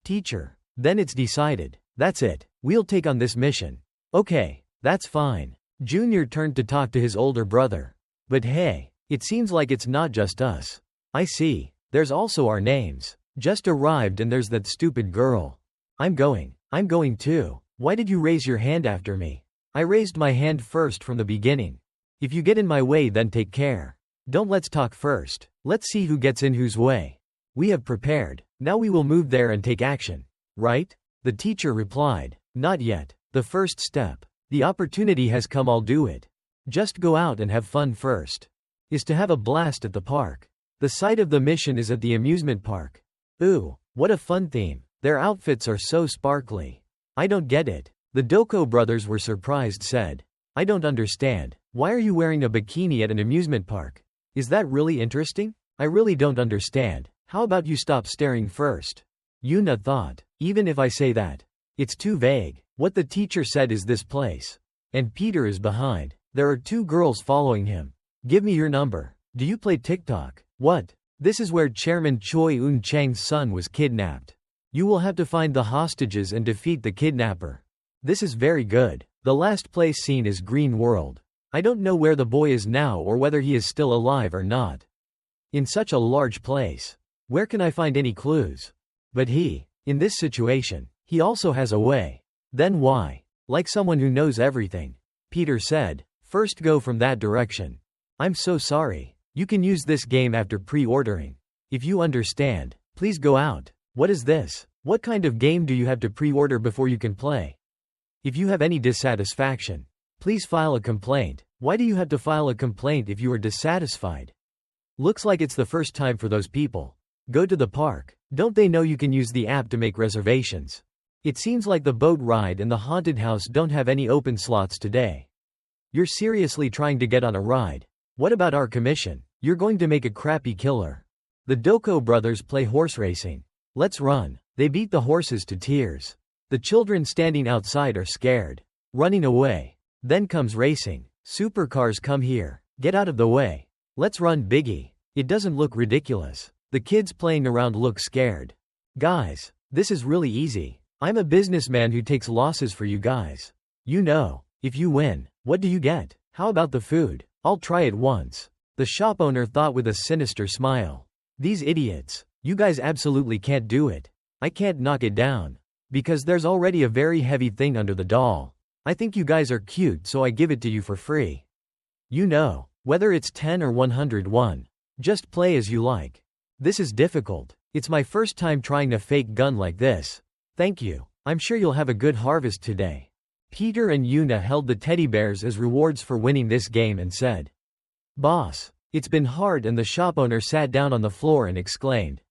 "Teacher, then it's decided. That's it. We'll take on this mission." "Okay, that's fine." Junior turned to talk to his older brother. "But hey, it seems like it's not just us." "I see. There's also our names. Just arrived and there's that stupid girl." I'm going too." "Why did you raise your hand after me?" "I raised my hand first from the beginning. If you get in my way, then take care. Don't let's talk first. Let's see who gets in whose way. We have prepared. Now we will move there and take action. Right?" The teacher replied. "Not yet. The first step. The opportunity has come, I'll do it. Just go out and have fun first. Is to have a blast at the park. The site of the mission is at the amusement park." "Ooh, what a fun theme. Their outfits are so sparkly. I don't get it." The Doko brothers were surprised, said, "I don't understand. Why are you wearing a bikini at an amusement park? Is that really interesting? I really don't understand. How about you stop staring first?" Yuna thought, even if I say that, it's too vague. What the teacher said is this place. And Peter is behind. There are 2 girls following him. "Give me your number. Do you play TikTok?" "What?" "This is where Chairman Choi Un-chang's son was kidnapped. You will have to find the hostages and defeat the kidnapper." "This is very good. The last place seen is Green World. I don't know where the boy is now or whether he is still alive or not. In such a large place. Where can I find any clues? But in this situation, he also has a way." "Then why? Like someone who knows everything." Peter said, "First go from that direction." "I'm so sorry. You can use this game after pre-ordering. If you understand, please go out." "What is this? What kind of game do you have to pre-order before you can play? If you have any dissatisfaction, please file a complaint." "Why do you have to file a complaint if you are dissatisfied? Looks like it's the first time for those people. Go to the park. Don't they know you can use the app to make reservations? It seems like the boat ride and the haunted house don't have any open slots today. You're seriously trying to get on a ride? What about our commission? You're going to make a crappy killer." The Doko brothers play horse racing. "Let's run." They beat the horses to tears. The children standing outside are scared. Running away. Then comes racing. "Supercars come here. Get out of the way. Let's run, Biggie. It doesn't look ridiculous." The kids playing around look scared. "Guys, this is really easy. I'm a businessman who takes losses for you guys. You know, if you win, what do you get? How about the food? I'll try it once." The shop owner thought with a sinister smile. "These idiots. You guys absolutely can't do it. I can't knock it down. Because there's already a very heavy thing under the doll. I think you guys are cute, so I give it to you for free. You know, whether it's 10 or 101. Just play as you like. This is difficult. It's my first time trying a fake gun like this. Thank you. I'm sure you'll have a good harvest today." Peter and Yuna held the teddy bears as rewards for winning this game and said, "Boss, it's been hard," and the shop owner sat down on the floor and exclaimed,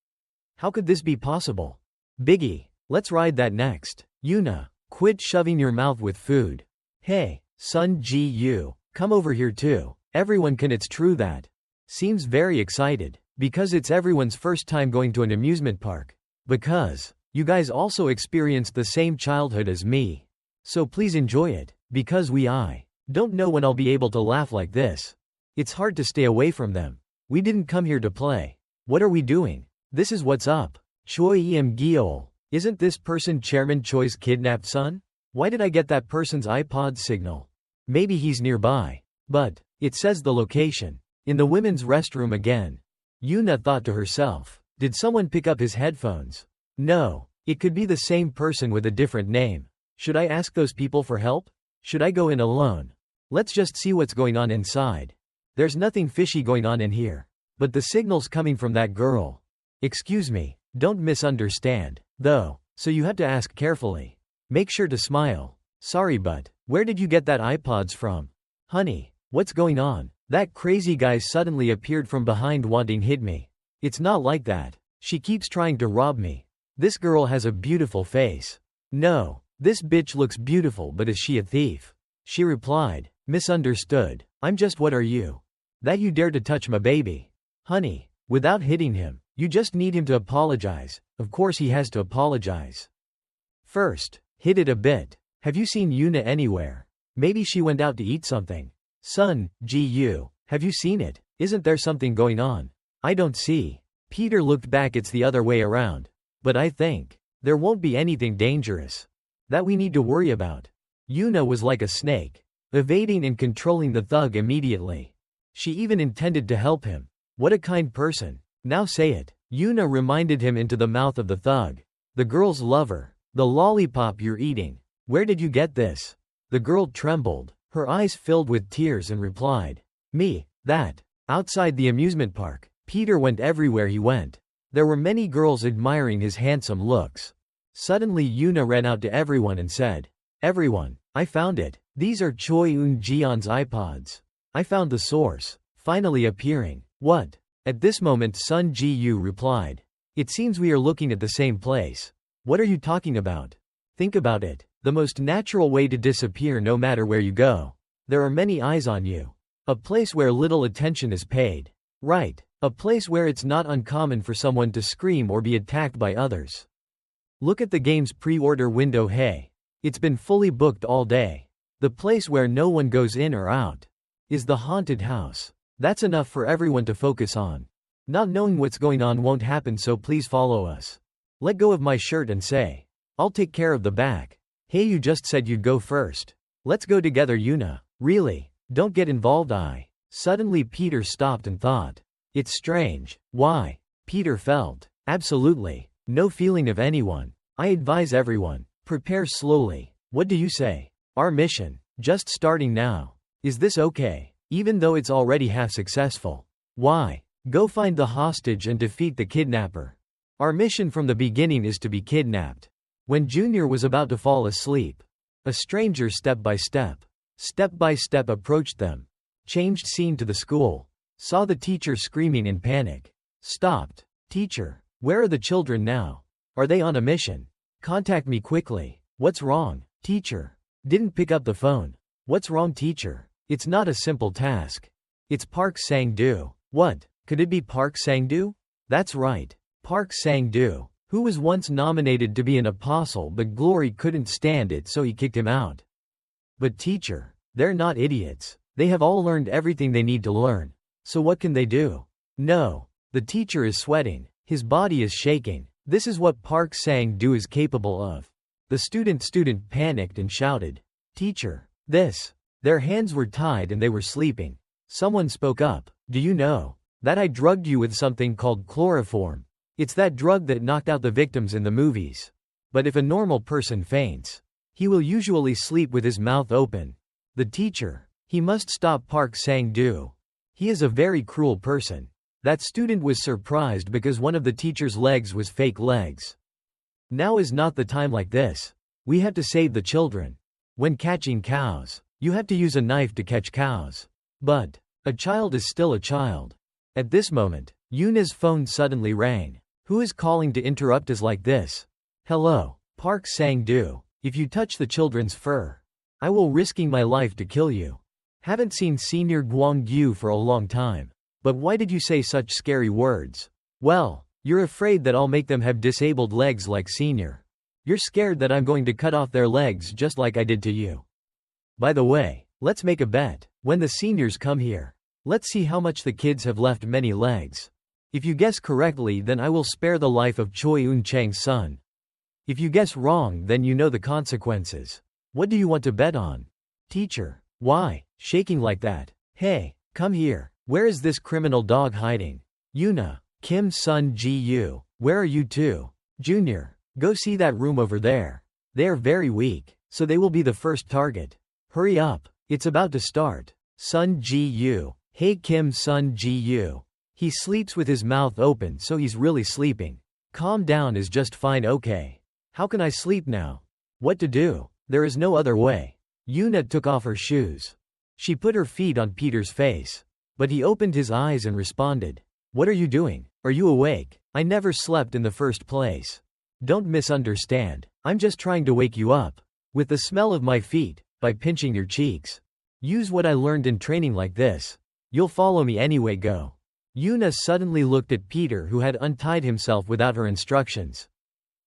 "How could this be possible? Biggie, let's ride that next." "Yuna, quit shoving your mouth with food. Hey, Sun Gu, come over here too. Everyone can. It's true that." Seems very excited. Because it's everyone's first time going to an amusement park. Because you guys also experienced the same childhood as me. So please enjoy it. Because I don't know when I'll be able to laugh like this. It's hard to stay away from them. We didn't come here to play. What are we doing? This is what's up. Choi Em Gyeol. Isn't this person Chairman Choi's kidnapped son? Why did I get that person's iPod signal? Maybe he's nearby. But it says the location. In the women's restroom again. Yuna thought to herself. Did someone pick up his headphones? No. It could be the same person with a different name. Should I ask those people for help? Should I go in alone? Let's just see what's going on inside. There's nothing fishy going on in here. But the signal's coming from that girl. Excuse me, don't misunderstand, though, so you have to ask carefully. Make sure to smile. Sorry, but where did you get that iPods from? Honey, what's going on? That crazy guy suddenly appeared from behind wanting hit me. It's not like that. She keeps trying to rob me. This girl has a beautiful face. No, this bitch looks beautiful, but is she a thief? She replied, misunderstood. I'm just, what are you? That you dare to touch my baby? Honey, without hitting him, you just need him to apologize. Of course he has to apologize. First, hit it a bit. Have you seen Yuna anywhere? Maybe she went out to eat something. Son, GU, have you seen it? Isn't there something going on? I don't see. Peter looked back, it's the other way around. But I think there won't be anything dangerous that we need to worry about. Yuna was like a snake, evading and controlling the thug immediately. She even intended to help him. What a kind person. Now say it. Yuna reminded him into the mouth of the thug. The girl's lover. The lollipop you're eating. Where did you get this? The girl trembled, her eyes filled with tears, and replied, me, that. Outside the amusement park, Peter went everywhere he went. There were many girls admiring his handsome looks. Suddenly Yuna ran out to everyone and said, everyone, I found it. These are Choi Eun-jeon's iPods. I found the source, finally appearing. What? At this moment Sun Ji-yu replied, it seems we are looking at the same place. What are you talking about? Think about it. The most natural way to disappear no matter where you go. There are many eyes on you. A place where little attention is paid. Right. A place where it's not uncommon for someone to scream or be attacked by others. Look at the game's pre-order window. Hey. It's been fully booked all day. The place where no one goes in or out is the haunted house. That's enough for everyone to focus on. Not knowing what's going on won't happen, so please follow us. Let go of my shirt and say, I'll take care of the back. Hey, you just said you'd go first. Let's go together, Yuna. Really? Don't get involved. Suddenly Peter stopped and thought. It's strange. Why? Peter felt absolutely no feeling of anyone. I advise everyone, prepare slowly. What do you say? Our mission, just starting now. Is this okay? Even though it's already half successful. Why? Go find the hostage and defeat the kidnapper. Our mission from the beginning is to be kidnapped. When Junior was about to fall asleep, a stranger step by step approached them. Changed scene to the school. Saw the teacher screaming in panic. Stopped. Teacher, where are the children now? Are they on a mission? Contact me quickly. What's wrong? Teacher. Didn't pick up the phone. What's wrong, teacher? It's not a simple task. It's Park Sang-doo. What? Could it be Park Sang-doo? That's right. Park Sang-doo, who was once nominated to be an apostle, but Glory couldn't stand it, so he kicked him out. But teacher, they're not idiots. They have all learned everything they need to learn. So what can they do? No. The teacher is sweating. His body is shaking. This is what Park Sang-doo is capable of. The student panicked and shouted, Teacher, this. Their hands were tied and they were sleeping. Someone spoke up. Do you know that I drugged you with something called chloroform? It's that drug that knocked out the victims in the movies. But if a normal person faints, he will usually sleep with his mouth open. The teacher, he must stop Park Sang-doo. He is a very cruel person. That student was surprised because one of the teacher's legs was fake legs. Now is not the time like this. We have to save the children. When catching cows, you have to use a knife to catch cows. But a child is still a child. At this moment, Yuna's phone suddenly rang. Who is calling to interrupt us like this? Hello, Park Sang-doo. If you touch the children's fur, I will risking my life to kill you. Haven't seen Senior Gwang-yu for a long time. But why did you say such scary words? Well, you're afraid that I'll make them have disabled legs like Senior. You're scared that I'm going to cut off their legs just like I did to you. By the way, let's make a bet. When the seniors come here, let's see how much the kids have left many legs. If you guess correctly, then I will spare the life of Choi Eun-chang's son. If you guess wrong, then you know the consequences. What do you want to bet on? Teacher, why? Shaking like that. Hey, come here. Where is this criminal dog hiding? Yuna, Kim Sun Ji-yu, where are you two? Junior, go see that room over there. They are very weak, so they will be the first target. Hurry up. It's about to start. Sun Ji-yu. Hey Kim Sun Ji-yu. He sleeps with his mouth open so he's really sleeping. Calm down is just fine okay. How can I sleep now? What to do? There is no other way. Yuna took off her shoes. She put her feet on Peter's face. But he opened his eyes and responded. What are you doing? Are you awake? I never slept in the first place. Don't misunderstand. I'm just trying to wake you up. With the smell of my feet, by pinching your cheeks. Use what I learned in training like this. You'll follow me anyway go. Yuna suddenly looked at Peter who had untied himself without her instructions.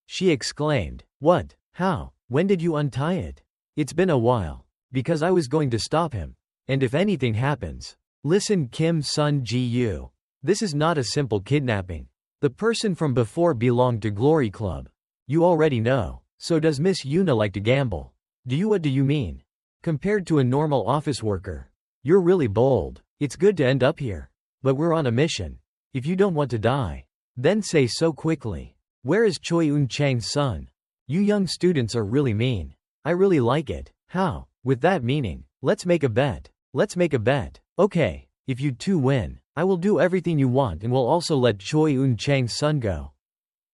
She exclaimed, What? How? When did you untie it? It's been a while. Because I was going to stop him. And if anything happens. Listen Kim Sun Ji-yu. This is not a simple kidnapping. The person from before belonged to Glory Club. You already know. So does Miss Yuna like to gamble? What do you mean? Compared to a normal office worker. You're really bold. It's good to end up here. But we're on a mission. If you don't want to die, then say so quickly. Where is Choi Eun-chang's son? You young students are really mean. I really like it. How? With that meaning, let's make a bet. Let's make a bet. Okay, if you two win, I will do everything you want and will also let Choi Eun-chang's son go.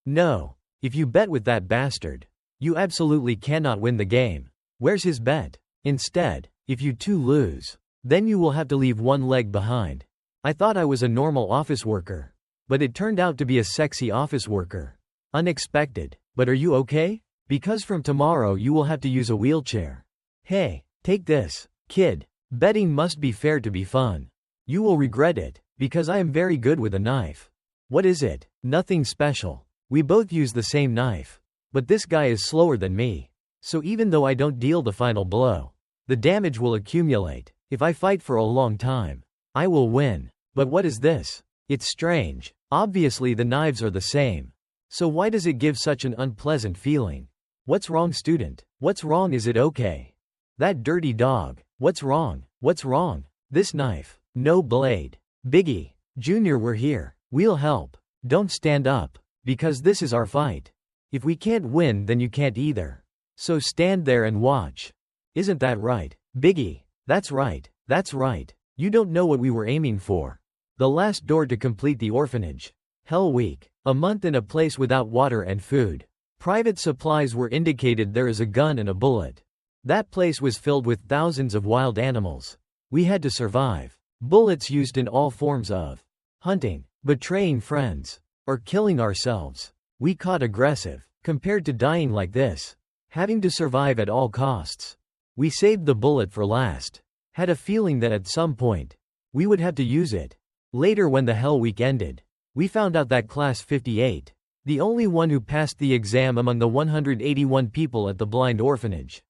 No. If you bet with that bastard, you absolutely cannot win the game. Where's his bet? Instead, if you two lose, then you will have to leave one leg behind. I thought I was a normal office worker. But it turned out to be a sexy office worker. Unexpected. But are you okay? Because from tomorrow you will have to use a wheelchair. Hey, take this, kid. Betting must be fair to be fun. You will regret it, because I am very good with a knife. What is it? Nothing special. We both use the same knife. But this guy is slower than me. So even though I don't deal the final blow, the damage will accumulate. If I fight for a long time, I will win. But what is this? It's strange. Obviously the knives are the same. So why does it give such an unpleasant feeling? What's wrong, student? What's wrong? Is it okay? That dirty dog. What's wrong? What's wrong? This knife. No blade. Biggie. Junior, we're here. We'll help. Don't stand up. Because this is our fight. If we can't win, then you can't either. So stand there and watch. Isn't that right, Biggie? That's right. That's right. You don't know what we were aiming for. The last door to complete the orphanage. Hell Week. A month in a place without water and food. Private supplies were indicated. There is a gun and a bullet. That place was filled with thousands of wild animals. We had to survive. Bullets used in all forms of hunting, betraying friends, or killing ourselves. We caught aggressive, compared to dying like this. Having to survive at all costs. We saved the bullet for last. Had a feeling that at some point, we would have to use it. Later when the Hell Week ended, we found out that Class 58, the only one who passed the exam among the 181 people at the blind orphanage,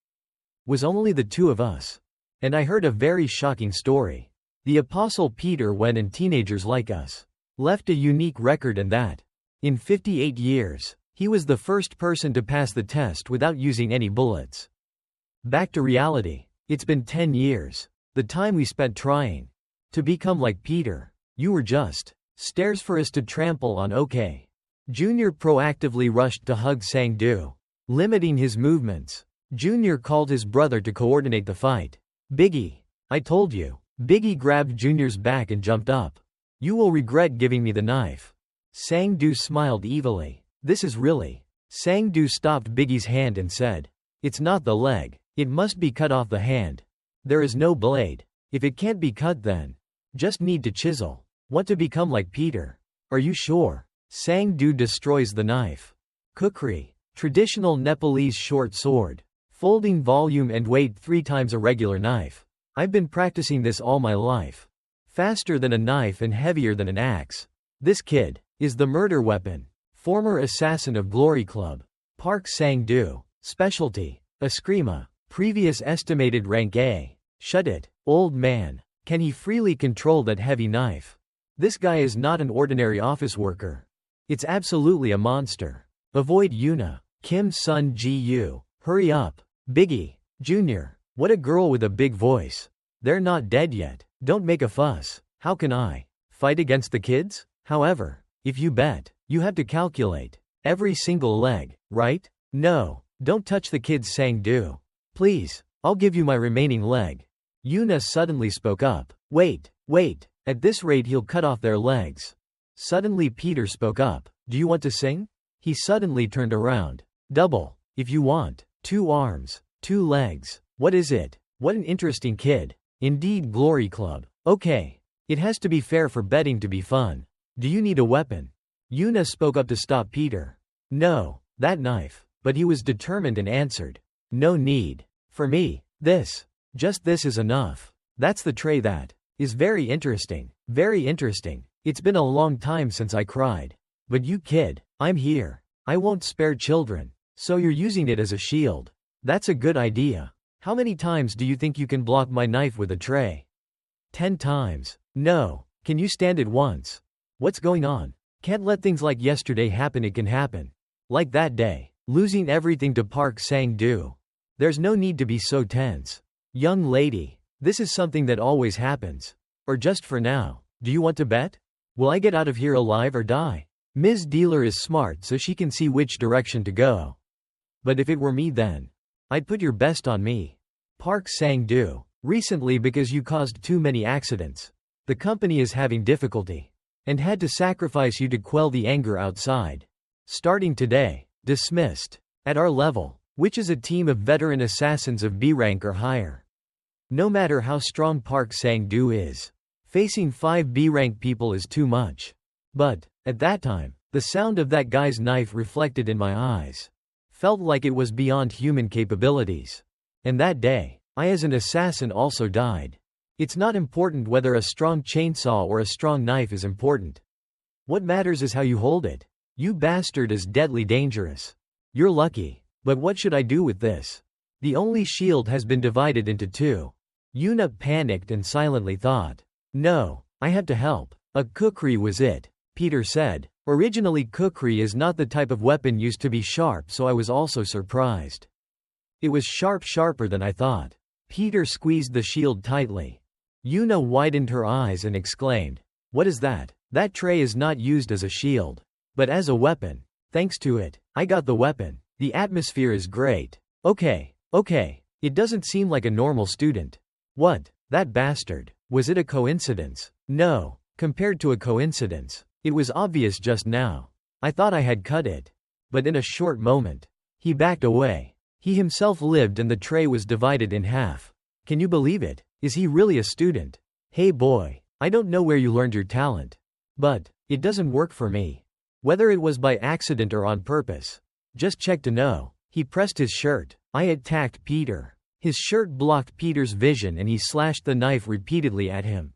was only the two of us. And I heard a very shocking story. The Apostle Peter went and teenagers like us left a unique record, and that, in 58 years, he was the first person to pass the test without using any bullets. Back to reality. It's been 10 years. The time we spent trying to become like Peter. You were just stairs for us to trample on. Okay. Junior proactively rushed to hug Sang-do, limiting his movements. Junior called his brother to coordinate the fight. Biggie. I told you. Biggie grabbed Junior's back and jumped up. You will regret giving me the knife. Sang-do smiled evilly. This is really. Sang-do stopped Biggie's hand and said, It's not the leg. It must be cut off the hand. There is no blade. If it can't be cut, then just need to chisel. Want to become like Peter? Are you sure? Sang-do destroys the knife. Kukri. Traditional Nepalese short sword. Folding volume and weight 3 times a regular knife. I've been practicing this all my life. Faster than a knife and heavier than an axe. This kid is the murder weapon. Former assassin of Glory Club. Park Sang-do. Specialty. Eskrima. Previous estimated rank A. Shut it, old man. Can he freely control that heavy knife? This guy is not an ordinary office worker. It's absolutely a monster. Avoid Yuna. Kim Sun Ji-yu. Hurry up. Biggie. Junior. What a girl with a big voice. They're not dead yet. Don't make a fuss. How can I fight against the kids? However, if you bet, you have to calculate every single leg, right? No, don't touch the kids, Sang-do. Please, I'll give you my remaining leg. Yuna suddenly spoke up. Wait. At this rate he'll cut off their legs. Suddenly Peter spoke up. Do you want to sing? He suddenly turned around. Double, if you want. 2 arms, 2 legs. What is it? What an interesting kid. Indeed, Glory Club. Okay. It has to be fair for betting to be fun. Do you need a weapon? Yuna spoke up to stop Peter. No, that knife. But he was determined and answered. No need. For me, just this is enough. That's the tray. That is very interesting. Very interesting. It's been a long time since I cried. But you kid, I'm here. I won't spare children. So you're using it as a shield. That's a good idea. How many times do you think you can block my knife with a tray? 10 times. No. Can you stand it once? What's going on? Can't let things like yesterday happen. It can happen. Like that day. Losing everything to Park Sang-doo. There's no need to be so tense. Young lady, this is something that always happens. Or just for now. Do you want to bet? Will I get out of here alive or die? Ms. Dealer is smart so she can see which direction to go. But if it were me then, I'd put your best on me. Park Sang-doo. Recently, because you caused too many accidents, the company is having difficulty. And had to sacrifice you to quell the anger outside. Starting today, dismissed. At our level, which is a team of veteran assassins of B rank or higher. No matter how strong Park Sang-doo is, facing 5 B rank people is too much. But, at that time, the sound of that guy's knife reflected in my eyes. Felt like it was beyond human capabilities. And that day, I as an assassin also died. It's not important whether a strong chainsaw or a strong knife is important. What matters is how you hold it. You bastard is deadly dangerous. You're lucky. But what should I do with this? The only shield has been divided into 2. Yuna panicked and silently thought. No, I had to help. A kukri was it, Peter said. Originally kukri is not the type of weapon used to be sharp, so I was also surprised. It was sharper than I thought. Peter squeezed the shield tightly. Yuna widened her eyes and exclaimed. What is that? That tray is not used as a shield, but as a weapon. Thanks to it, I got the weapon. The atmosphere is great. Okay. It doesn't seem like a normal student. What? That bastard. Was it a coincidence? No. Compared to a coincidence, it was obvious just now. I thought I had cut it. But in a short moment, he backed away. He himself lived and the tray was divided in half. Can you believe it? Is he really a student? Hey boy, I don't know where you learned your talent. But, it doesn't work for me. Whether it was by accident or on purpose. Just check to know. He pressed his shirt. I attacked Peter. His shirt blocked Peter's vision and he slashed the knife repeatedly at him.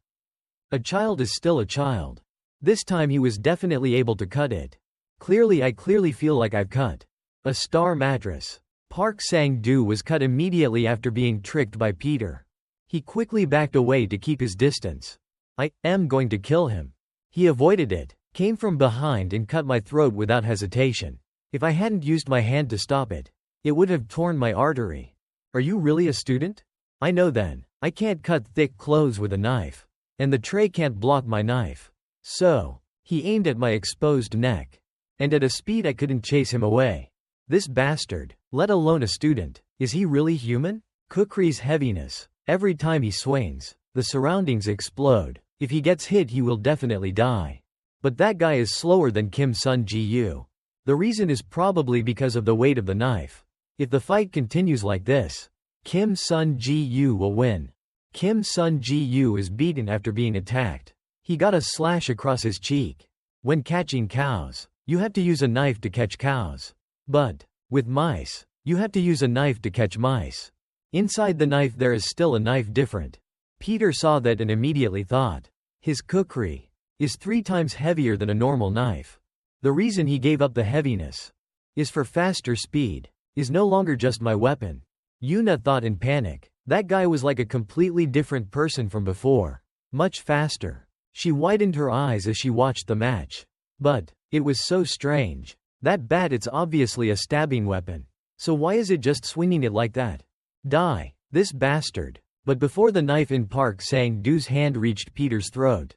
A child is still a child. This time he was definitely able to cut it. I clearly feel like I've cut a star mattress. Park Sang-doo was cut immediately after being tricked by Peter. He quickly backed away to keep his distance. I am going to kill him. He avoided it, came from behind and cut my throat without hesitation. If I hadn't used my hand to stop it, it would have torn my artery. Are you really a student? I know then. I can't cut thick clothes with a knife. And the tray can't block my knife. So, he aimed at my exposed neck. And at a speed I couldn't chase him away. This bastard, let alone a student, is he really human? Kukri's heaviness. Every time he swings, the surroundings explode. If he gets hit he will definitely die. But that guy is slower than Kim Sun-ji-yu. The reason is probably because of the weight of the knife. If the fight continues like this, Kim Sun-ji-yu will win. Kim Sun-ji-yu is beaten after being attacked. He got a slash across his cheek. When catching cows, you have to use a knife to catch cows. But, with mice, you have to use a knife to catch mice. Inside the knife there is still a knife different. Peter saw that and immediately thought, his kukri is 3 times heavier than a normal knife. The reason he gave up the heaviness is for faster speed, is no longer just my weapon. Yuna thought in panic. That guy was like a completely different person from before. Much faster. She widened her eyes as she watched the match. But, it was so strange. That bat, it's obviously a stabbing weapon. So why is it just swinging it like that? Die, this bastard. But before the knife in Park Sang-doo's hand reached Peter's throat,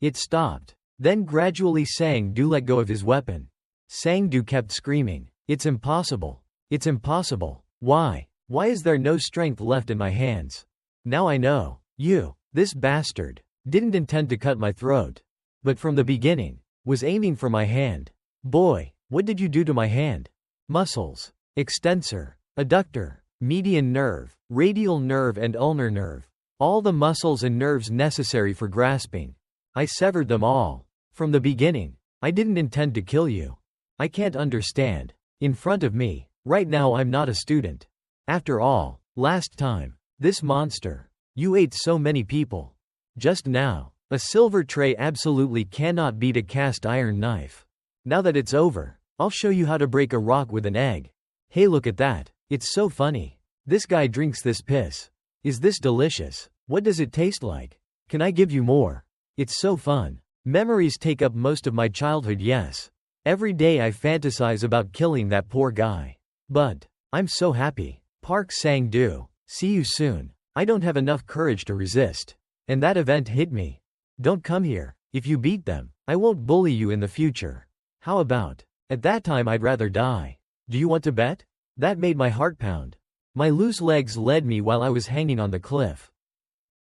it stopped. Then gradually Sang-doo let go of his weapon. Sang-doo kept screaming, It's impossible. It's impossible. Why? Why is there no strength left in my hands? Now I know. You, this bastard, didn't intend to cut my throat. But from the beginning, was aiming for my hand. Boy, what did you do to my hand? Muscles, extensor, adductor, median nerve, radial nerve and ulnar nerve. All the muscles and nerves necessary for grasping. I severed them all. From the beginning, I didn't intend to kill you. I can't understand. In front of me, right now I'm not a student. After all, last time, this monster, you ate so many people. Just now, a silver tray absolutely cannot beat a cast iron knife. Now that it's over, I'll show you how to break a rock with an egg. Hey, look at that. It's so funny. This guy drinks this piss. Is this delicious? What does it taste like? Can I give you more? It's so fun. Memories take up most of my childhood, yes. Every day I fantasize about killing that poor guy. But I'm so happy. Park Sang-doo. See you soon. I don't have enough courage to resist. And that event hit me. Don't come here. If you beat them, I won't bully you in the future. How about? At that time I'd rather die. Do you want to bet? That made my heart pound. My loose legs led me while I was hanging on the cliff.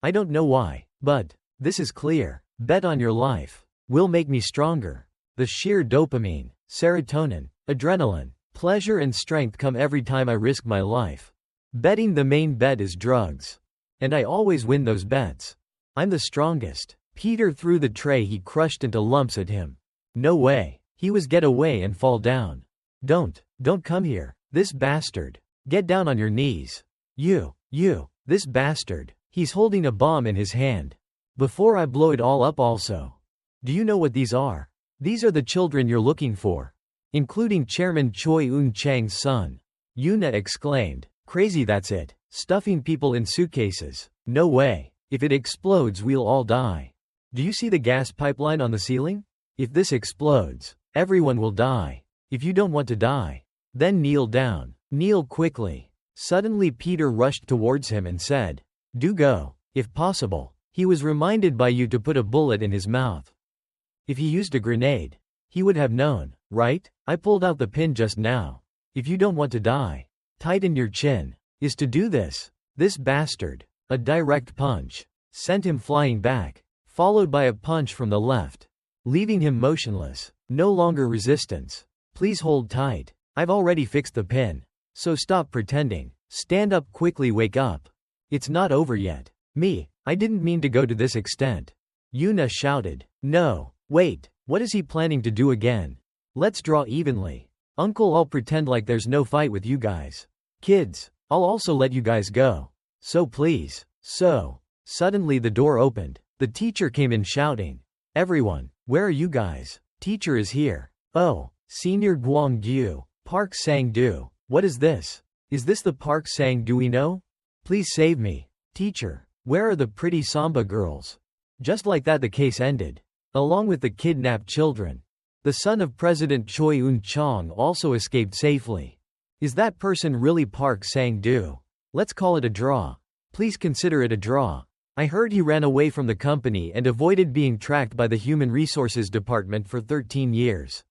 I don't know why, but this is clear. Bet on your life. Will make me stronger. The sheer dopamine, serotonin, adrenaline, pleasure and strength come every time I risk my life. Betting the main bet is drugs. And I always win those bets. I'm the strongest. Peter threw the tray he crushed into lumps at him. No way. He was get away and fall down. Don't come here. This bastard. Get down on your knees. You, this bastard. He's holding a bomb in his hand. Before I blow it all up also. Do you know what these are? These are the children you're looking for. Including Chairman Choi Un-chang's son. Yuna exclaimed. Crazy, that's it. Stuffing people in suitcases. No way. If it explodes we'll all die. Do you see the gas pipeline on the ceiling? If this explodes, everyone will die. If you don't want to die, then kneel down. Kneel quickly. Suddenly Peter rushed towards him and said, do go, if possible. He was reminded by you to put a bullet in his mouth. If he used a grenade, he would have known, right? I pulled out the pin just now. If you don't want to die, tighten your chin. Is to do this. This bastard, a direct punch, sent him flying back, followed by a punch from the left, leaving him motionless. No longer resistance. Please hold tight. I've already fixed the pin. So stop pretending. Stand up quickly, wake up. It's not over yet. I didn't mean to go to this extent. Yuna shouted. No, wait, what is he planning to do again? Let's draw evenly. Uncle, I'll pretend like there's no fight with you guys. Kids, I'll also let you guys go. So please. Suddenly the door opened. The teacher came in shouting. Everyone, where are you guys? Teacher is here. Oh, Senior Guangdu, Park Sang-doo. What is this? Is this the Park Sang-doo we know? Please save me. Teacher, where are the pretty Samba girls? Just like that the case ended. Along with the kidnapped children. The son of President Choi Un-chang also escaped safely. Is that person really Park Sang-doo? Let's call it a draw. Please consider it a draw. I heard he ran away from the company and avoided being tracked by the Human Resources Department for 13 years.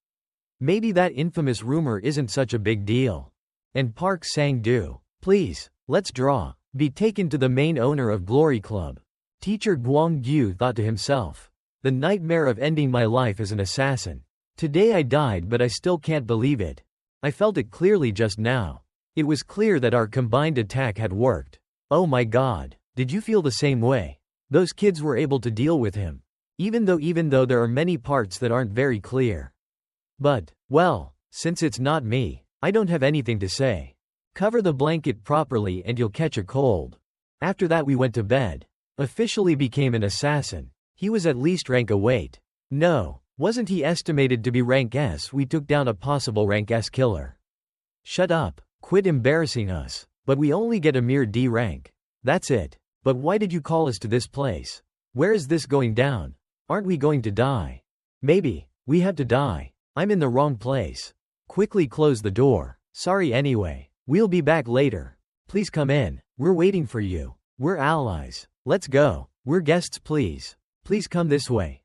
Maybe that infamous rumor isn't such a big deal. And Park Sang-doo, please, let's draw. Be taken to the main owner of Glory Club. Teacher Guangdu thought to himself. The nightmare of ending my life as an assassin. Today I died, but I still can't believe it. I felt it clearly just now. It was clear that our combined attack had worked. Oh my God, did you feel the same way? Those kids were able to deal with him. Even though there are many parts that aren't very clear. But, well, since it's not me, I don't have anything to say. Cover the blanket properly and you'll catch a cold. After that we went to bed. Officially became an assassin. He was at least rank a weight. No, wasn't he estimated to be rank S? We took down a possible rank S killer. Shut up, quit embarrassing us. But we only get a mere D rank. That's it. But why did you call us to this place? Where is this going down? Aren't we going to die? Maybe, we have to die. I'm in the wrong place. Quickly close the door. Sorry anyway. We'll be back later. Please come in. We're waiting for you. We're allies. Let's go. We're guests, please. Please come this way.